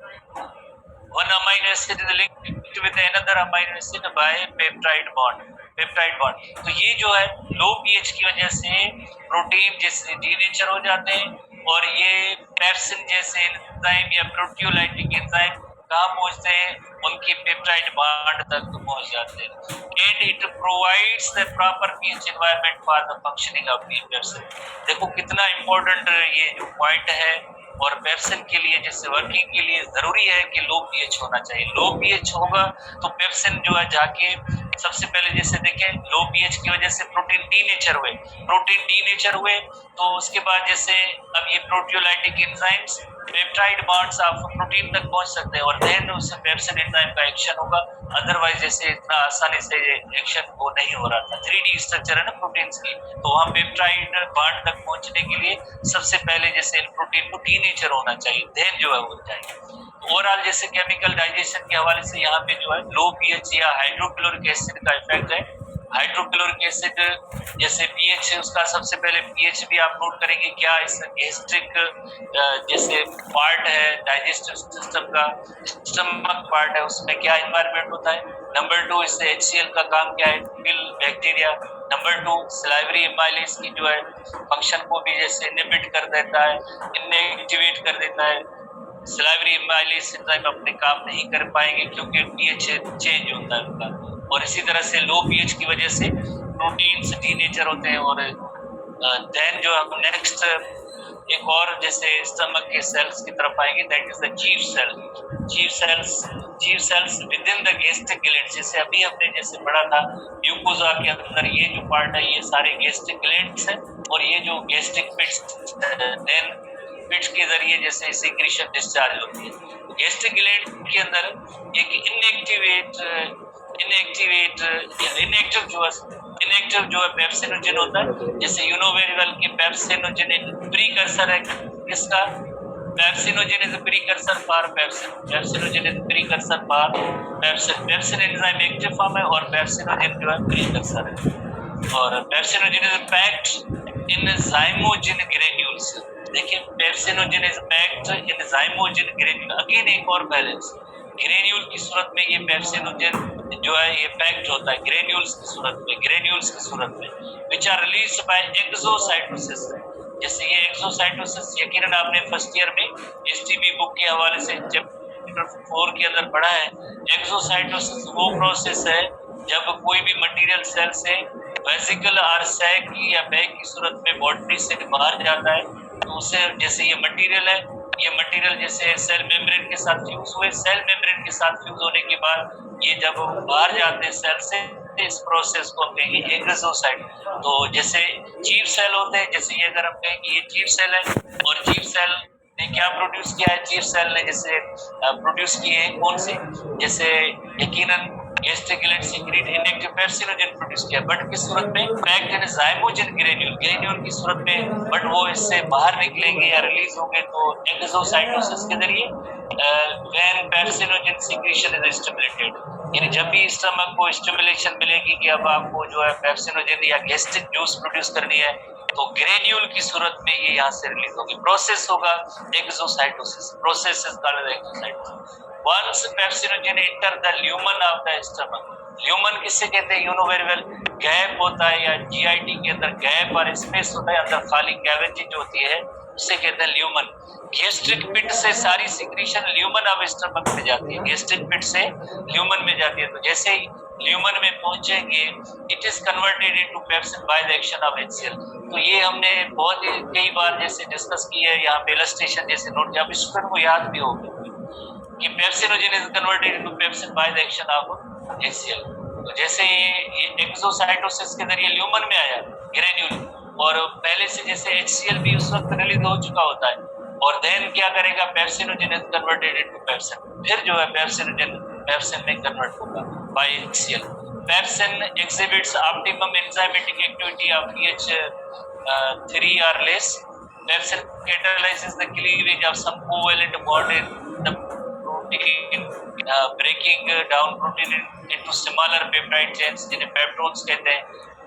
one amino acid is linked with another amino acid by peptide bond, peptide bond. तो ये जो है लो पीएच की वजह से प्रोटीन जैसे डीनेचर हो जाते हैं, और ये पेप्सिन जैसे एंजाइम या प्रोटियोलाइटिक एंजाइम कहाँ पहुंचते हैं, उनकी पेप्टाइड बॉन्ड तक पहुंच जाते हैं। And it provides the proper pH environment for the functioning of the pepsin. देखो कितना इंपॉर्टेंट ये जो पॉइंट है, और पेप्सिन के लिए जैसे वर्किंग के लिए जरूरी है कि लो पीएच होना चाहिए। लो पीएच होगा तो पेप्सिन जो है जाके सबसे पहले जैसे देखें, लो पीएच की वजह से प्रोटीन डीनेचर हुए, तो उसके बाद जैसे अब ये proteolytic enzymes peptide bonds of protein तक पहुंच सकते हैं, और देन उससे पेप्सिन एंजाइम का एक्शन होगा। अदरवाइज जैसे इतना आसानी से एक्शन वो नहीं हो रहा था। 3D स्ट्रक्चर है ना प्रोटीन्स की, तो वहाँ पेप्टाइड बॉन्ड तक पहुंचने के लिए सबसे पहले जैसे प्रोटीन को डीनेचर होना चाहिए, देन जो है वो जाएगा। ओवरऑल जैसे केमिकल डाइजेशन के हवाले से यहाँ पे जो है लो पीएच या हाइड्रोक्लोरिक एसिड का इफेक्ट है। हाइड्रोक्लोरिक एसिड जैसे पीएच है उसका, सबसे पहले पीएच भी आप नोट करेंगे क्या, इस गैस्ट्रिक जैसे पार्ट है डाइजेस्टिव सिस्टम का, स्टमक पार्ट है, उसमें क्या एनवायरनमेंट होता है। नंबर 2 इससे HCl का काम क्या है, kill bacteria. Number 2 salivary amylase की जो है फंक्शन को भी जैसे इनहिबिट कर देता है, इनएक्टिवेट कर देता है। सलाइवरी एमाइलेज एंजाइम अपने काम नहीं कर पाएंगे क्योंकि पीएच चेंज होता है उनका, और इसी तरह से लो पीएच की वजह से प्रोटीन्स डीनेचर होते हैं। और देन जो हम नेक्स्ट एक और जैसे स्टमक के सेल्स की तरफ आएंगे, that is the chief cells within the gastric glands. जैसे अभी हमने जैसे पढ़ा था म्यूकोसा के अंदर ये जो पार्ट है ये सारे गैस्ट्रिक ग्लैंड्स हैं, और ये जो गैस्ट्रिक पिट्स देन पिट्स के जरिए जैसे सिक्रीशन डिस्चार्ज होती है। गैस्ट्रिक ग्लैंड के अंदर एक इनएक्टिव जो है पेप्सिनोजेन होता है। जैसे यू नो वेरी वेल कि पेप्सिनोजेन एक प्रीकर्सर है किसका, pepsinogen is precursor for pepsin, pepsinogen is precursor for pepsin. Pepsin enzyme active form है और पेप्सिनोजेन जो है प्रीकर्सर है। और pepsinogen is packed in zymogen granules। देखिए pepsinogen is packed in zymogen granule, again एक और बैलेंस, ग्रेन्यूल की सूरत में ये पेप्सिनोजेन जो है ये पैक्ड होता है ग्रेन्यूल्स की सूरत में which are released by exocytosis. जैसे ये एक्सोसाइटोसिस यकीनन आपने फर्स्ट ईयर में एसटीबी बुक के हवाले से चैप्टर 4 के अंदर पढ़ा है। एक्सोसाइटोसिस वो प्रोसेस है जब कोई भी मटेरियल सेल से वेसिकल और सैक या बैग की सूरत में बॉडी से बाहर जाता है, तो उसे जैसे ये मटेरियल है, ये मटेरियल जैसे सेल मेम्ब्रेन के साथ फ्यूज हुए, सेल मेम्ब्रेन के साथ फ्यूज होने के बाद ये जब बाहर जाते हैं सेल से, इस प्रोसेस को हम कहेंगे एक्सोसाइट। तो जैसे चीफ सेल होते हैं, जैसे ये अगर हम कहेंगे ये चीफ सेल है, और चीफ सेल ने क्या प्रोड्यूस किया है, चीफ सेल ने जैसे प्रोड्यूस किए हैं कौन से, जैसे यकीनन gastric gland secret inactive pepsinogen produce किया, बट किस सूरत में, पैक्ड इन zymogen ग्रेन्यूल की सूरत में, बट वो इससे बाहर निकलेंगे या रिलीज होंगे तो एक्सोसाइटोसिस के जरिए। When pepsinogen secretion is stimulated, यानी जब भी स्टमक को स्टिमुलेशन मिलेगी कि अब आपको जो है पेप्सिनोजेन या गैस्ट्रिक जूस प्रोड्यूस करनी है, तो ग्रेन्यूल की सूरत में ये यहाँ से रिलीज होगी, प्रोसेस होगा exocytosis, process is called exocytosis. Once pepsinogen enter the lumen of the stomach, lumen किससे कहते हैं, you know very well, gap होता है या जीआईटी के अंदर गैप और स्पेस होता है, अंदर खाली कैविटी जो होती है उससे कहते हैं ल्यूमन। गैस्ट्रिक पिट से सारी सिक्रीशन ल्यूमन ऑफ स्टमक में जाती है, गैस्ट्रिक पिट से ल्यूमन में जाती है, तो जैसे ही ल्यूमन में पहुंचेंगे it is converted into pepsin by the action of HCl। तो ये हमने बहुत कई बार जैसे डिस्कस की है, यहाँ पे इलस्ट्रेशन जैसे नोट, आप स्टूडेंट को याद भी होगा कि pepsinogen is converted into pepsin by the action of HCl। तो जैसे ये एक्सोसाइटोसिस के जरिए ल्यूमन में आया ग्रेन्यूल, और पहले से जैसे HCl भी उस वक्त रिलीज हो चुका होता है, और देन क्या करेगा, pepsinogen is converted into pepsin, फिर जो है पेप्सिनोजेन पेप्सिन में कन्वर्ट होगा बाय HCl। पेप्सिन exhibits optimum enzymatic activity of pH 3 or less. Pepsin catalyzes the cleavage of some covalent bond in the protein, breaking down protein into smaller peptide chains जिन्हें peptones कहते हैं।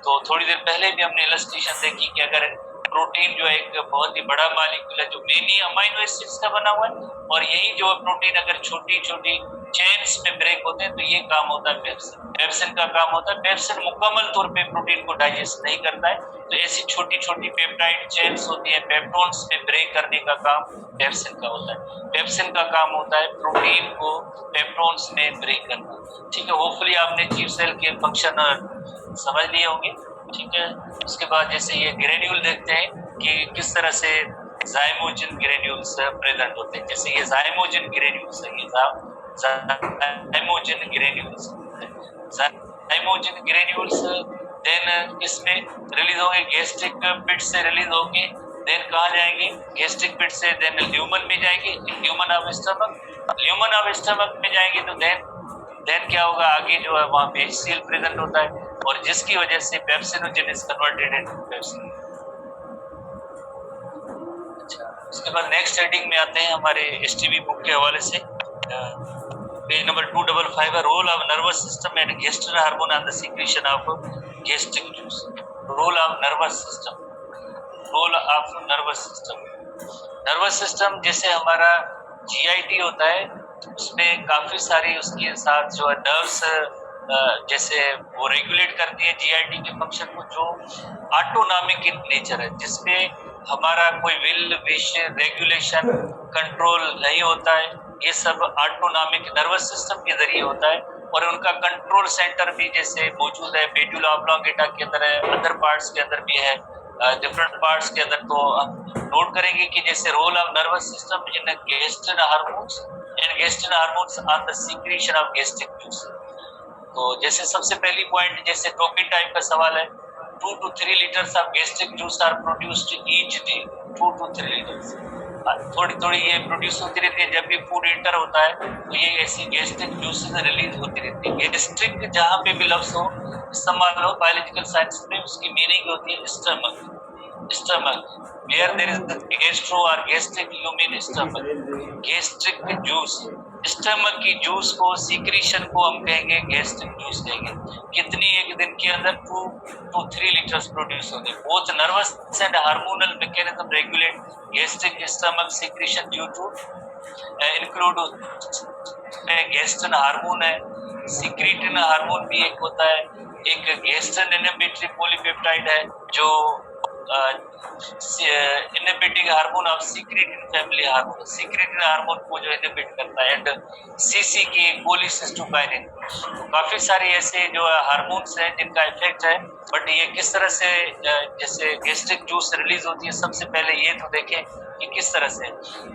तो थोड़ी देर पहले भी हमने इलस्ट्रेशन देखी कि अगर प्रोटीन जो है एक बहुत ही बड़ा मॉलिक्यूल है जो मेनी अमाइनो एसिड्स का बना हुआ है, और यही जो प्रोटीन अगर छोटी छोटी चेन्स में ब्रेक होते हैं तो ये काम होता है पेप्सिन। पेप्सिन का काम होता है, पेप्सिन मुकम्मल तौर पे प्रोटीन को डाइजेस्ट नहीं करता है, तो ऐसी छोटी छोटी पेप्टाइड चेन्स होती है, पेप्टोन्स में ब्रेक करने का काम पेप्सिन का होता है। पेप्सिन का काम होता है प्रोटीन को पेप्टोन्स में ब्रेक करना। ठीक है, होपफुली आपने चीफ सेल के फंक्शन समझ लिए होंगे। ठीक है, उसके बाद जैसे ये ग्रेन्यूल देखते हैं कि किस तरह से जाइमोजिन ग्रेन्यूल्स प्रेजेंट होते हैं। जैसे ये जाइमोजिन ग्रेन्यूल्स है, ये जाइमोजिन ग्रेन्यूल्स, जाइमोजिन ग्रेन्यूल्स देन इसमें रिलीज होंगे, गैस्ट्रिक पिट से रिलीज होंगे, देन कहाँ जाएंगे, गैस्ट्रिक पिट से देन ल्यूमन में जाएंगे, lumen of stomach, lumen of stomach में जाएंगे तो देन क्या होगा, आगे जो है वहाँ पे HCl प्रेजेंट होता है, और जिसकी वजह से pepsinogen is converted into pepsin. अच्छा, उसके बाद नेक्स्ट हेडिंग में आते हैं हमारे STB बुक के हवाले से। पेज नंबर 255 है, role of nervous system and gastric hormone on the secretion of gastric juice. Role of nervous system, role of nervous system, nervous system जैसे हमारा GIT होता है, उसमें काफी सारी उसके साथ जो है नर्व्स जैसे वो रेगुलेट करती है GIT के फंक्शन को, जो ऑटोनॉमिक इन नेचर है, जिसमें हमारा कोई विल विश रेगुलेशन कंट्रोल नहीं होता है। ये सब ऑटोनॉमिक नर्वस सिस्टम के जरिए होता है, और उनका कंट्रोल सेंटर भी जैसे मौजूद है मेडुला ऑब्लोंगेटा के अंदर है, अदर पार्ट्स के अंदर भी है, डिफरेंट पार्ट्स के अंदर। तो हम नोट करेंगे कि जैसे role of nervous system in gastric hormones and gastric hormones on the secretion of gastric juice. तो जैसे सबसे पहली पॉइंट, जैसे टोकेन टाइप का सवाल है, 2 to 3 litres of gastric juice are produced each day, 2 to 3 litres थोड़ी थोड़ी ये प्रोड्यूस होती रहती है। जब भी फूड इंटर होता है तो ये ऐसी गैस्ट्रिक जूसेस रिलीज होती रहती है। गैस्ट्रिक जहाँ पे भी लफ्ज हो इस्तेमाल हो बायोलॉजिकल साइंस में, उसकी मीनिंग होती है stomach, stomach where there is gastro और gastric you mean stomach, gastric juice, stomach की जूस को सीक्रेशन को हम कहेंगे गैस्ट्रिक जूस कहेंगे। कितनी, एक दिन के अंदर 2 to 3 लीटर्स प्रोड्यूस होते हैं। Both nervous and hormonal mechanism regulate gastric stomach secretion due to include gastrin hormone है, सीक्रेटिन हार्मोन भी एक होता है, एक गैस्ट्रिन इनहिबिटरी पॉलीपेप्टाइड है जो inhibiting hormone of secretin family hormone, secretin hormone को जो इनहिबिट करता है, एंड CCK कोलिसिस्टोकाइनिन। तो काफी सारे ऐसे जो हार्मोन्स हैं जिनका इफेक्ट है। बट ये किस तरह से जैसे गैस्ट्रिक जूस रिलीज होती है, सबसे पहले ये तो देखें कि किस तरह से।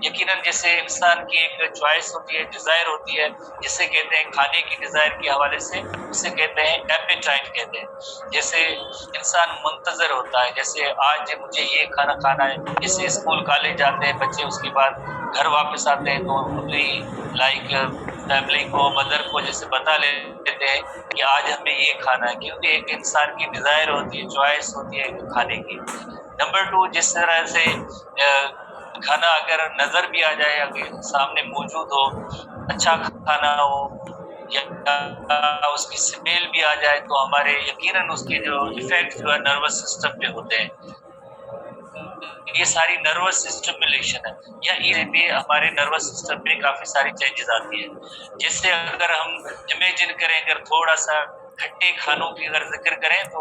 यकीनन जैसे इंसान की एक चॉइस होती है, डिजायर होती है, जिसे कहते हैं खाने की डिजायर के हवाले से उसे कहते हैं एपेटाइट कहते हैं। जैसे इंसान मुंतजर होता है, जैसे आज मुझे ये खाना खाना है। जैसे स्कूल कॉलेज जाते हैं बच्चे, उसके बाद घर वापस आते हैं तो अपनी लाइक फैमिली को, मदर को जैसे बता लेते हैं कि आज हमें ये खाना है, क्योंकि एक इंसान की डिजायर होती है, चॉइस होती है खाने की। नंबर 2, जिस तरह से खाना अगर नजर भी आ जाए, अगर सामने मौजूद हो, अच्छा खाना हो या उसकी स्मेल भी आ जाए तो हमारे यकीनन उसके जो इफेक्ट जो है नर्वस सिस्टम पे होते हैं। ये सारी नर्वस स्टिमुलेशन है, या ये भी हमारे नर्वस सिस्टम में काफी सारी चेंजेस आती है। जैसे अगर हम इमेजिन करें, अगर थोड़ा सा खट्टे खानों की अगर जिक्र करें तो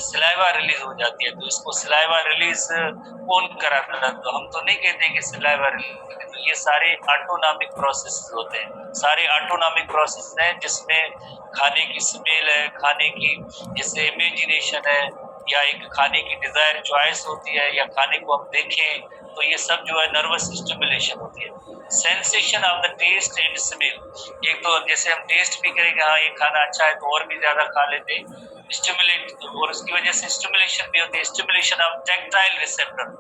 सलाइवा रिलीज हो जाती है। तो इसको सलाइवा रिलीज कौन कराता है? तो हम तो नहीं कहते हैं कि सलाइवा रिलीज, तो ये सारे ऑटोनॉमिक प्रोसेस होते हैं, सारे ऑटोनॉमिक प्रोसेस हैं जिसमें खाने की स्मेल है, खाने की जैसे इमेजिनेशन है, या एक खाने की डिजायर चॉइस होती है, या खाने को हम देखें तो ये सब जो है नर्वस स्टिमुलेशन होती है। Sensation of the taste and smell, एक तो जैसे हम टेस्ट भी करेंगे, हाँ ये खाना अच्छा है तो और भी ज्यादा खा लेते हैं, स्टिमुलेट, और उसकी वजह से स्टिमुलेशन भी होती है। Stimulation of tactile receptor,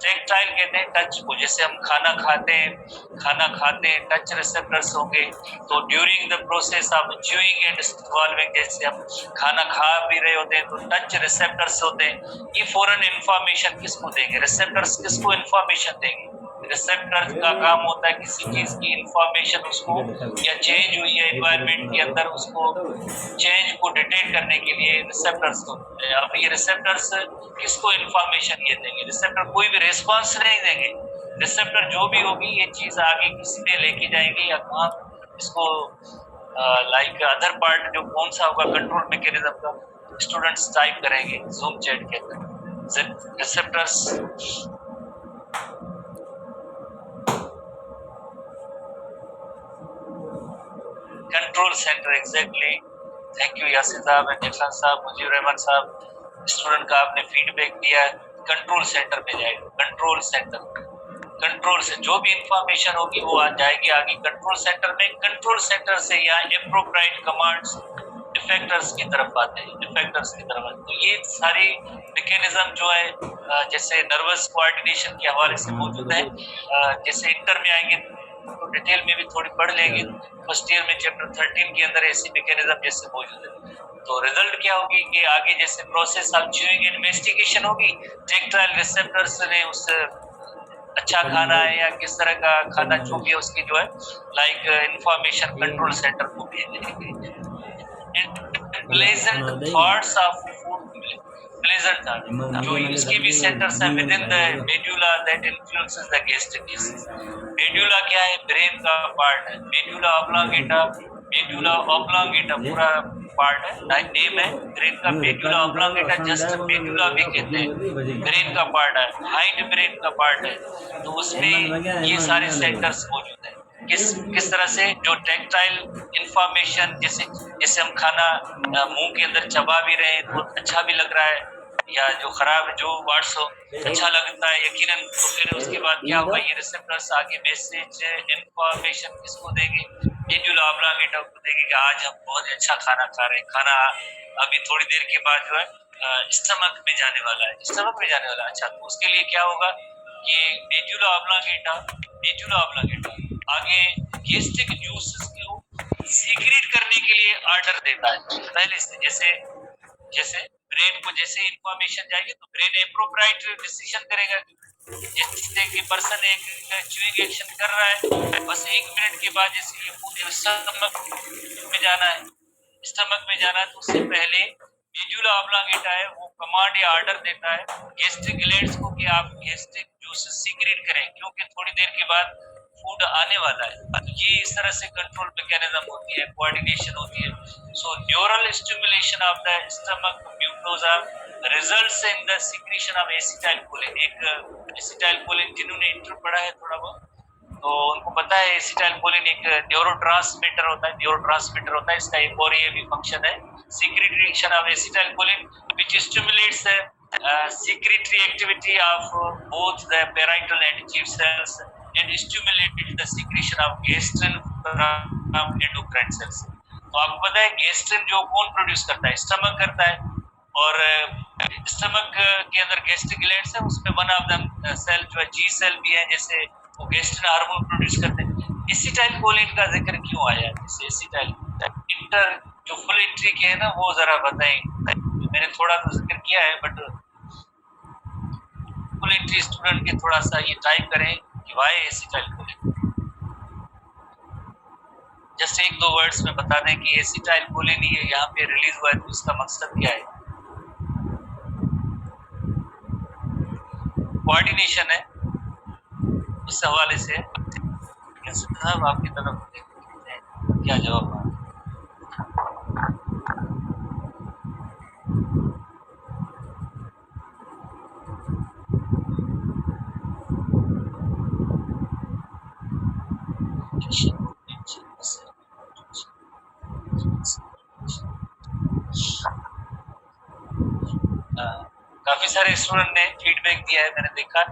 tactile कहते हैं टच को, जैसे हम खाना खाते हैं टच रिसेप्टर्स होंगे, तो during the process of chewing and swallowing, जैसे हम खाना खा भी रहे होते हैं तो टच रिसेप्टर्स होते हैं, ये फौरन इंफॉर्मेशन किसको देंगे, रिसेप्टर्स किसको इंफॉर्मेशन देंगे। रिसेप्टर का काम होता है किसी चीज की इंफॉर्मेशन उसको, या चेंज हुई है एनवायरनमेंट के अंदर, उसको चेंज को डिटेक्ट करने के लिए रिसेप्टर्स होते हैं। अब ये रिसेप्टर्स किसको इंफॉर्मेशन ये देंगे, रिसेप्टर कोई भी रिस्पांस नहीं देंगे, रिसेप्टर जो भी होगी ये चीज आगे किस में लेके जाएंगे या कहाँ इसको लाइक अदर पार्ट जो कौन सा होगा कंट्रोल मैकेनिज्म का, स्टूडेंट्स टाइप करेंगे जूम चैट के अंदर receptors. Control centre, exactly, thank you Yasir साहब एंड जफर साहब, मुजीब रहमान साहब, स्टूडेंट का आपने फीडबैक दिया, कंट्रोल सेंटर में जाएगा, कंट्रोल सेंटर, कंट्रोल से जो भी इंफॉर्मेशन होगी वो आ जाएगी आगे कंट्रोल सेंटर में। कंट्रोल सेंटर से यहाँ एप्रोप्राइट कमांड्स इफेक्टर्स की तरफ आते हैं, इफेक्टर्स की तरफ आते हैं। तो ये सारी मैकेनिज्म जो है जैसे नर्वस कोऑर्डिनेशन के हवाले से मौजूद है, जैसे इंटर में आएंगे तो डिटेल में भी थोड़ी पढ़ लेंगे, फर्स्ट ईयर में चैप्टर 13 के अंदर ऐसी मैकेनिज्म जैसे मौजूद है। तो रिजल्ट क्या होगी कि आगे जैसे process of chewing and investigation होगी, टैक्टाइल रिसेप्टर्स ने उस अच्छा खाना है या किस तरह का खाना जो भी है उसकी जो है लाइक इंफॉर्मेशन कंट्रोल सेंटर को भेजेंगे। Pleasant thoughts of food, pleasant thought जो इसकी भी सेंटर्स है with in the medulla that influences the gastric. Medulla क्या है, ब्रेन का पार्ट है, मेडुला ऑब्लोंगेटा, मेडुला ऑब्लोंगेटा पूरा पार्ट है, नेम है ब्रेन का मेडुला ऑब्लोंगेटा, जस्ट मेडुला भी कहते हैं, ब्रेन का पार्ट है, हाइंड ब्रेन का पार्ट है। तो उसमें ये सारे सेंटर्स मौजूद हैं। किस तरह से जो टैक्टाइल इंफॉर्मेशन, जैसे हम खाना मुंह के अंदर चबा भी रहे हैं तो अच्छा भी लग रहा है, या जो खराब जो वर्ड्स हो अच्छा लगता है यकीनन, तो फिर उसके बाद क्या होगा, ये रिसेप्टर्स आगे मैसेज इंफॉर्मेशन किसको देंगे, मेडुला ऑब्लोंगेटा को देंगे कि आज हम बहुत अच्छा खाना खा रहे हैं, खाना अभी थोड़ी देर के बाद जो है स्टमक में जाने वाला है, स्टमक में जाने वाला है। अच्छा, तो उसके लिए क्या होगा कि मेडुला ऑब्लोंगेटा आगे गैस्ट्रिक जूसेस को सीक्रेट करने के लिए ऑर्डर देता है पहले से, जैसे ब्रेन को जैसे इंफॉर्मेशन जाएगी तो ब्रेन एप्रोप्राइट डिसीजन करेगा, जैसे कि पर्सन एक च्यूइंग एक्शन कर रहा है, बस 1 मिनट के बाद जैसे ये पूरे स्टमक में जाना है, तो उससे पहले मेडुला ऑब्लोंगेटा है वो कमांड या ऑर्डर देता है गैस्ट्रिक ग्लैंड्स को कि आप गैस्ट्रिक जूसेस सीक्रेट करें, क्योंकि थोड़ी देर के बाद फूड आने वाला है। तो ये इस तरह से कंट्रोल मैकेनिज्म होती है, कोऑर्डिनेशन होती है। So neural stimulation of the stomach mucosa results in the secretion of acetylcholine. एक एसिटाइलकोलिन जिन्होंने इंटर पढ़ा है थोड़ा बहुत तो उनको पता है एसिटाइलकोलिन एक न्यूरोट्रांसमीटर होता है, इसका एक और ये भी फंक्शन है, secretion of acetylcholine which stimulates secretory activity of both the parietal and chief cells and stimulated the secretion of gastrin from endocrine cells। तो आपको पता है गैस्ट्रिन जो कौन प्रोड्यूस करता है, स्टमक करता है, और स्टमक के अंदर गैस्ट्रिक ग्लैंड्स है, उसमें वन ऑफ द सेल जो है जी सेल भी है, जैसे वो गैस्ट्रिन हार्मोन प्रोड्यूस करते हैं। एसिटाइलकोलिन का जिक्र क्यों आया, जैसे एसिटाइल इंटर जो फुल एंट्री के है ना वो जरा बताएं, मैंने थोड़ा तो जिक्र किया है बट फुल एंट्री स्टूडेंट के थोड़ा सा ये टाइप करें कि वाई एसिटाइलकोलिन, जस्ट 1-2 वर्ड्स में बता दें कि एसिटाइलकोलिन ये यहाँ पे रिलीज हुआ है तो इसका मकसद क्या है। कोऑर्डिनेशन है, उस हवाले से साहब आपकी तरफ क्या जवाब है। काफी सारे स्टूडेंट ने फीडबैक दिया है, मैंने देखा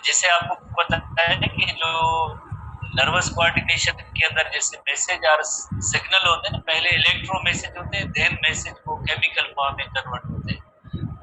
जैसे आपको पता है कि जो नर्वस कोऑर्डिनेशन के अंदर जैसे मैसेज और सिग्नल होते हैं ना, पहले इलेक्ट्रो मैसेज होते हैं, देन मैसेज को केमिकल फॉर्म में कन्वर्ट होते हैं।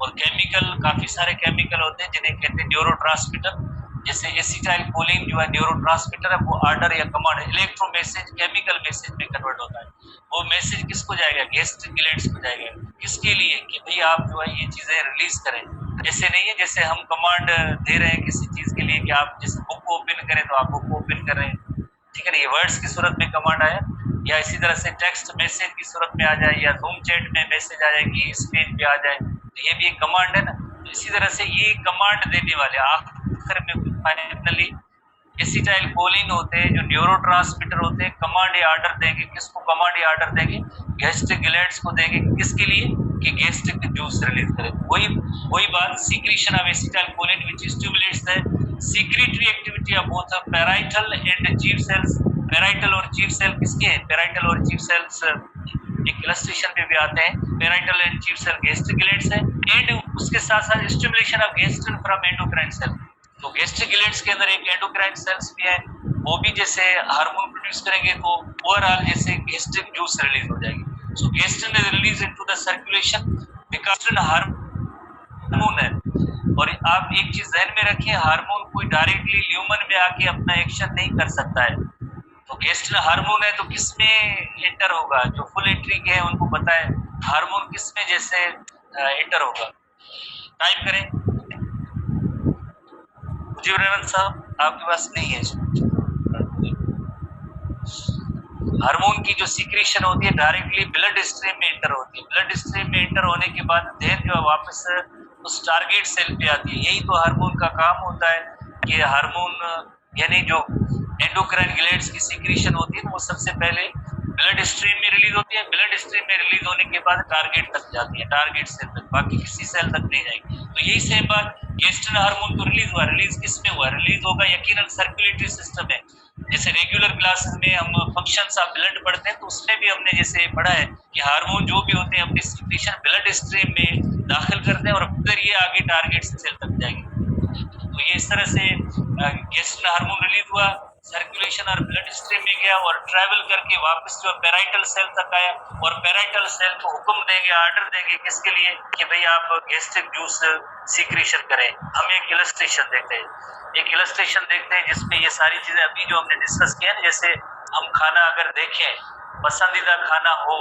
और केमिकल, काफी सारे केमिकल होते हैं जिन्हें कहते हैं न्यूरोट्रांसमीटर। जैसे एसिटाइलकोलिन जो है न्यूरोट्रांसमीटर है, वो ऑर्डर या command, electro message chemical message में कन्वर्ट होता है। वो मैसेज किसको जाएगा? गैस्ट्रिक ग्लैंड्स को जाएगा। किसके लिए? कि भाई आप जो है ये चीजें रिलीज करें। ऐसे नहीं है जैसे हम कमांड दे रहे हैं किसी चीज के लिए कि आप जैसे बुक ओपन करें तो आप बुक ओपन कर रहे हैं, ठीक है ना, ये वर्ड्स की सूरत में कमांड आया, या इसी तरह से टेक्स्ट मैसेज की सूरत में आ जाए, या जूम चैट में मैसेज आ जाए कि इस पेज पे आ जाए, तो ये भी एक कमांड है ना। तो इसी तरह से ये कमांड देने वाले आखिर में फाइनली एसिटाइलकोलिन होते हैं जो न्यूरोट्रांसमीटर होते हैं, कमांड या ऑर्डर देंगे। किसको कमांड या ऑर्डर देंगे? गैस्ट्रिक ग्लैंड्स को देंगे। किसके लिए? कि गैस्ट्रिक जूस रिलीज करें। वही बात, secretion of acetylcholine which stimulates the secretory activity of both parietal and chief cells. Parietal और चीफ सेल किसके हैं? पैराइटल और चीफ सेल्स एक इलस्ट्रेशन पे भी आते हैं। Parietal and chief cell gastric glands है, एंड उसके साथ साथ stimulation of gastrin from endocrine cell. तो गैस्ट्रिक ग्लैंड्स के अंदर एक एंडोक्राइन सेल्स भी है, वो भी जैसे हार्मोन प्रोड्यूस करेंगे तो ओवरऑल जैसे गैस्ट्रिक जूस रिलीज हो जाएगी। So gastrin is release into the circulation because hormone है। और आप एक चीज ध्यान में रखें, हार्मोन कोई डायरेक्टली ल्यूमन में आके अपना एक्शन नहीं कर सकता है। तो गैस्ट्रिन हार्मोन है तो किसमें एंटर होगा? जो फुल एंट्री के हैं उनको पता है हार्मोन किसमें जैसे एंटर होगा। टाइप करें जीवरानंद साहब, आपके पास नहीं है। हार्मोन की जो सीक्रेशन होती है डायरेक्टली ब्लड स्ट्रीम में एंटर होती है। ब्लड स्ट्रीम में एंटर होने के बाद देन जो वापस उस टारगेट सेल पे आती है। यही तो हार्मोन का काम होता है कि हार्मोन यानी जो एंडोक्राइन ग्लैंड्स की सीक्रेशन होती है वो सबसे पहले ब्लड स्ट्रीम में रिलीज होती है। ब्लड स्ट्रीम में रिलीज होने के बाद टारगेट तक जाती है, टारगेट सेल तक, बाकी किसी सेल तक नहीं जाएगी। तो यही सेम बात, गैस्ट्रिन हार्मोन तो रिलीज हुआ, रिलीज किस में हुआ? रिलीज होगा यकीनन सर्कुलेटरी सिस्टम में। जैसे रेगुलर क्लासेस में हम फंक्शंस ऑफ ब्लड पढ़ते हैं तो उसमें भी हमने जैसे पढ़ा है कि हार्मोन जो भी होते हैं अपनी सीक्रेशन ब्लड स्ट्रीम में दाखिल करते हैं और फिर ये आगे टारगेट सेल तक जाएंगे। तो ये इस तरह से गैस्ट्रिन हार्मोन रिलीज हुआ, सर्कुलेशन और ब्लड स्ट्रीम में गया और ट्रैवल करके वापस जो पेराइटल सेल तक आया, और पेराइटल सेल को हुक्म देंगे, ऑर्डर देंगे किसके लिए? कि भाई आप गैस्ट्रिक जूस सीक्रेशन करें। हम एक इलस्ट्रेशन देखते हैं जिसमें ये सारी चीजें अभी जो हमने डिस्कस किया ना, जैसे हम खाना अगर देखें, पसंदीदा खाना हो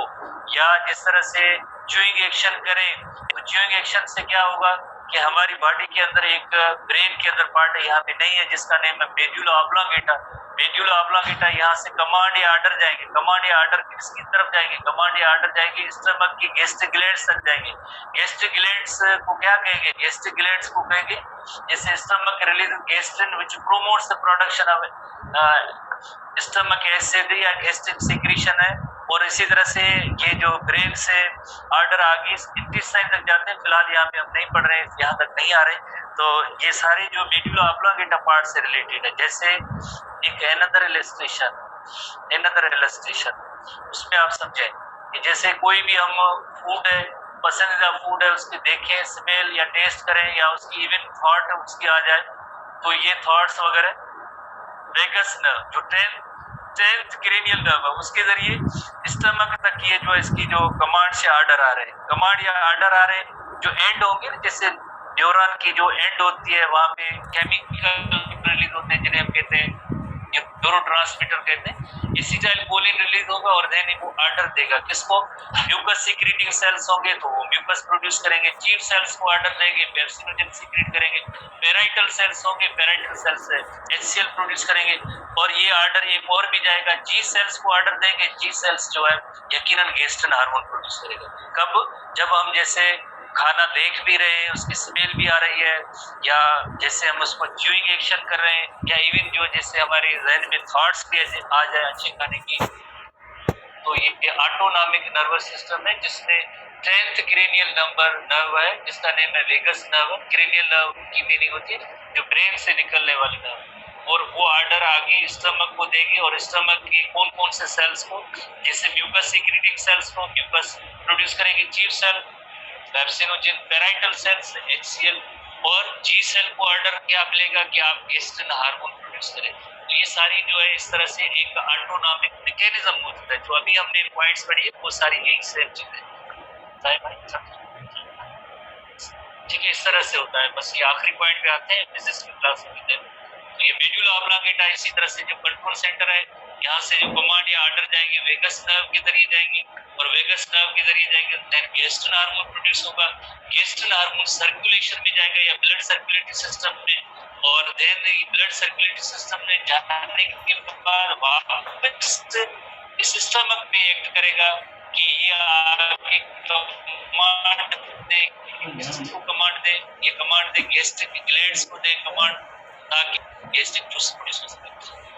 या जिस तरह से च्यूइंग एक्शन करें, तो च्यूइंग एक्शन से क्या होगा कि हमारी बॉडी के अंदर एक ब्रेन के अंदर पार्ट है, यहाँ पे नहीं है, जिसका नेम है मेड्यूला ऑब्लोंगेटा। मेड्यूला ऑब्लोंगेटा यहाँ से कमांड या ऑर्डर जाएंगे। कमांड या ऑर्डर किसकी तरफ जाएंगे? कमांड या ऑर्डर जाएंगे स्टमक की गैस्ट्रिक ग्लैंड्स तक जाएंगे। गैस्ट्रिक ग्लैंड्स को क्या कहेंगे? गैस्ट्रिक ग्लैंड्स को कहेंगे जैसे stomach release gastrin which promotes the production of stomach acid या गैस्ट्रिक सीक्रेशन है। और इसी तरह से ये जो ब्रेन से ऑर्डर आगे इंटेस्टाइन तक जाते हैं, फिलहाल यहाँ पे हम नहीं पढ़ रहे, यहाँ तक नहीं आ रहे। तो ये सारे जो मेड्यूला ऑब्लोंगेटा पार्ट से रिलेटेड है। जैसे एक अनदर इलस्ट्रेशन उसमें आप समझें कि जैसे कोई भी हम फूड है, पसंदीदा फूड है, उसकी देखें, स्मेल या टेस्ट करें या उसकी इवन थॉट उसकी आ जाए, तो ये थॉट्स वगैरह वेगस नर्व जो टेंथ क्रेनियल नर्व है उसके जरिए स्टमक तक ये जो इसकी जो कमांड से ऑर्डर आ रहे हैं, कमांड या ऑर्डर आ रहे हैं जो एंड होंगे ना, जैसे न्यूरॉन की जो एंड होती है वहां पे केमिकल रिलीज होते हैं जिन्हें हम कहते हैं न्यूरोट्रांसमीटर कहते हैं। एसिटाइलकोलिन रिलीज होगा और देन वो ऑर्डर देगा किसको? म्यूकस सीक्रेटिंग सेल्स होंगे तो वो म्यूकस प्रोड्यूस करेंगे। चीफ सेल्स को ऑर्डर देंगे, पेप्सिनोजन सीक्रेट करेंगे। पेराइटल सेल्स होंगे, पेराइटल सेल्स से HCl प्रोड्यूस करेंगे। और ये ऑर्डर एक और भी जाएगा, जी सेल्स को ऑर्डर देंगे। जी सेल्स जो है यकीनन गैस्ट्रिन हार्मोन प्रोड्यूस करेगा। कब? जब हम जैसे खाना देख भी रहे हैं, उसकी स्मेल भी आ रही है, या जैसे हम उसको च्यूइंग एक्शन कर रहे हैं, या इवन जो जैसे हमारे जहन में थॉट्स भी ऐसे आ जाए अच्छे खाने की, तो ये ऑटोनॉमिक नर्वस सिस्टम है जिसमें 10th क्रेनियल नर्व है जिसका नेम है वेगस नर्व। क्रेनियल नर्व की मीनिंग होती है जो ब्रेन से निकलने वाली नर्व, और वो ऑर्डर आगे स्टमक को देगी और स्टमक की कौन कौन से सेल्स को, जैसे म्यूकस सीक्रेटिंग सेल्स को म्यूकस प्रोड्यूस करेंगे, chief cell pepsinogen, parietal cells HCl, और जी सेल को ऑर्डर क्या मिलेगा कि आप गेस्ट्रिन हार्मोन प्रोड्यूस करें। तो ये सारी जो है इस तरह से एक ऑटोनॉमिक मैकेनिज्म मौजूद है। जो अभी हमने पॉइंट्स पढ़ी है वो सारी यही सेम चीजें ठीक है, इस तरह से होता है। बस ये आखिरी पॉइंट पे आते हैं फिजिक्स की क्लास में। तो ये मेडुला ऑब्लांगेटा इसी तरह से जो कंट्रोल सेंटर है, यहाँ से जो कमांड या ऑर्डर जाएंगे वेगस नर्व के जरिए जाएंगे और वेगस नर्व के जरिए जाएंगे देन गेस्ट्रिन हार्मोन प्रोड्यूस होगा। गेस्ट्रिन हार्मोन सर्कुलेशन में जाएगा या ब्लड सर्कुलेटरी सिस्टम में, और देन ब्लड सर्कुलेटरी सिस्टम में जाने के बाद वापस इस स्टमक पे एक्ट करेगा कि ये आपके कमांड दे, किसको कमांड दे, ये कमांड दे गैस्ट्रिक ग्लैंड्स को दे कमांड, ताकि गैस्ट्रिक जूस प्रोड्यूस हो सके।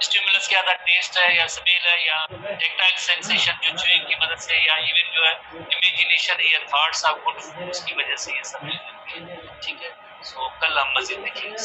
स्टिमुलस क्या था, टेस्ट है या स्मेल है या टेक्टाइल सेंसेशन जो च्यूइंग की मदद से, या इवन जो है इमेजिनेशन या थॉट्स ऑफ गुड फूड्स की वजह से ये सब ठीक है। सो कल हम मजीद देखेंगे।